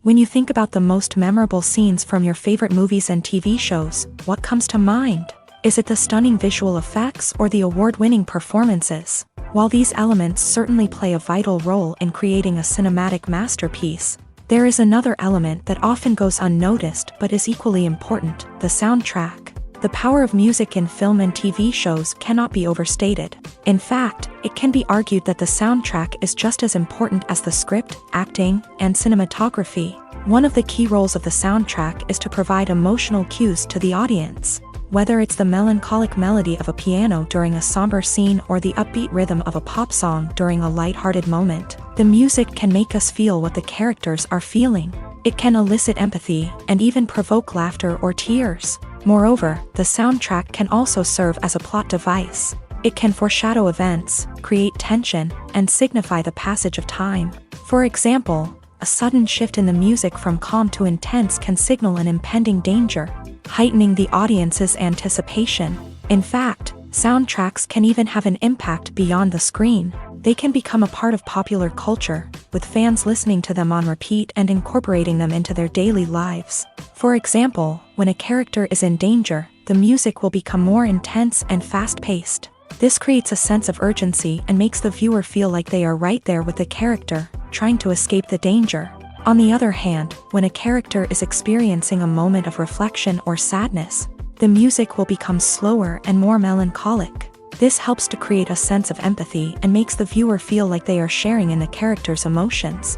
Speaker 1: When you think about the most memorable scenes from your favorite movies and TV shows, what comes to mind? Is it the stunning visual effects or the award-winning performances? While these elements certainly play a vital role in creating a cinematic masterpiece, there is another element that often goes unnoticed but is equally important: the soundtrack. The power of music in film and TV shows cannot be overstated. In fact, it can be argued that the soundtrack is just as important as the script, acting, and cinematography. One of the key roles of the soundtrack is to provide emotional cues to the audience. Whether it's the melancholic melody of a piano during a somber scene or the upbeat rhythm of a pop song during a lighthearted moment, the music can make us feel what the characters are feeling. It can elicit empathy and even provoke laughter or tears. Moreover, the soundtrack can also serve as a plot device. It can foreshadow events, create tension, and signify the passage of time. For example, a sudden shift in the music from calm to intense can signal an impending danger, heightening the audience's anticipation. In fact, soundtracks can even have an impact beyond the screen. They can become a part of popular culture, with fans listening to them on repeat and incorporating them into their daily lives. For example, when a character is in danger, the music will become more intense and fast-paced. This creates a sense of urgency and makes the viewer feel like they are right there with the character, trying to escape the danger. On the other hand, when a character is experiencing a moment of reflection or sadness, the music will become slower and more melancholic. This helps to create a sense of empathy and makes the viewer feel like they are sharing in the character's emotions.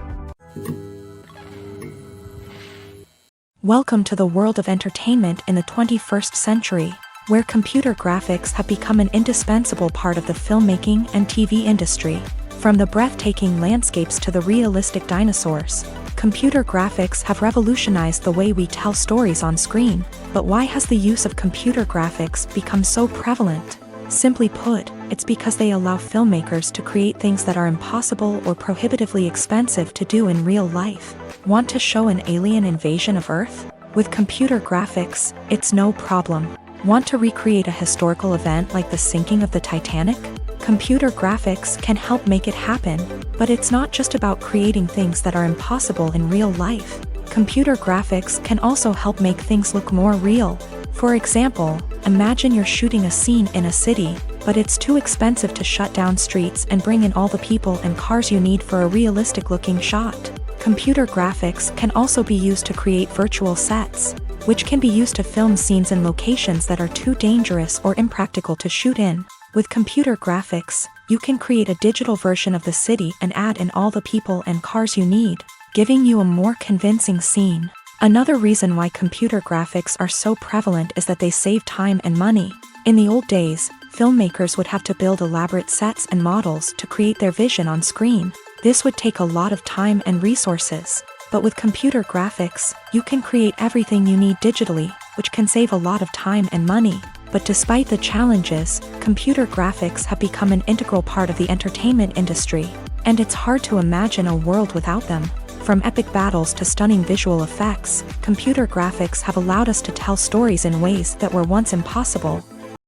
Speaker 1: Welcome to the world of entertainment in the 21st century, where computer graphics have become an indispensable part of the filmmaking and TV industry. From the breathtaking landscapes to the realistic dinosaurs, computer graphics have revolutionized the way we tell stories on screen. But why has the use of computer graphics become so prevalent? Simply put, it's because they allow filmmakers to create things that are impossible or prohibitively expensive to do in real life. Want to show an alien invasion of Earth? With computer graphics, it's no problem. Want to recreate a historical event like the sinking of the Titanic? Computer graphics can help make it happen, but it's not just about creating things that are impossible in real life. Computer graphics can also help make things look more real. For example, imagine you're shooting a scene in a city, but it's too expensive to shut down streets and bring in all the people and cars you need for a realistic-looking shot. Computer graphics can also be used to create virtual sets, which can be used to film scenes in locations that are too dangerous or impractical to shoot in. With computer graphics, you can create a digital version of the city and add in all the people and cars you need, giving you a more convincing scene. Another reason why computer graphics are so prevalent is that they save time and money. In the old days, filmmakers would have to build elaborate sets and models to create their vision on screen. This would take a lot of time and resources. But with computer graphics, you can create everything you need digitally, which can save a lot of time and money. But despite the challenges, computer graphics have become an integral part of the entertainment industry, and it's hard to imagine a world without them. From epic battles to stunning visual effects, computer graphics have allowed us to tell stories in ways that were once impossible.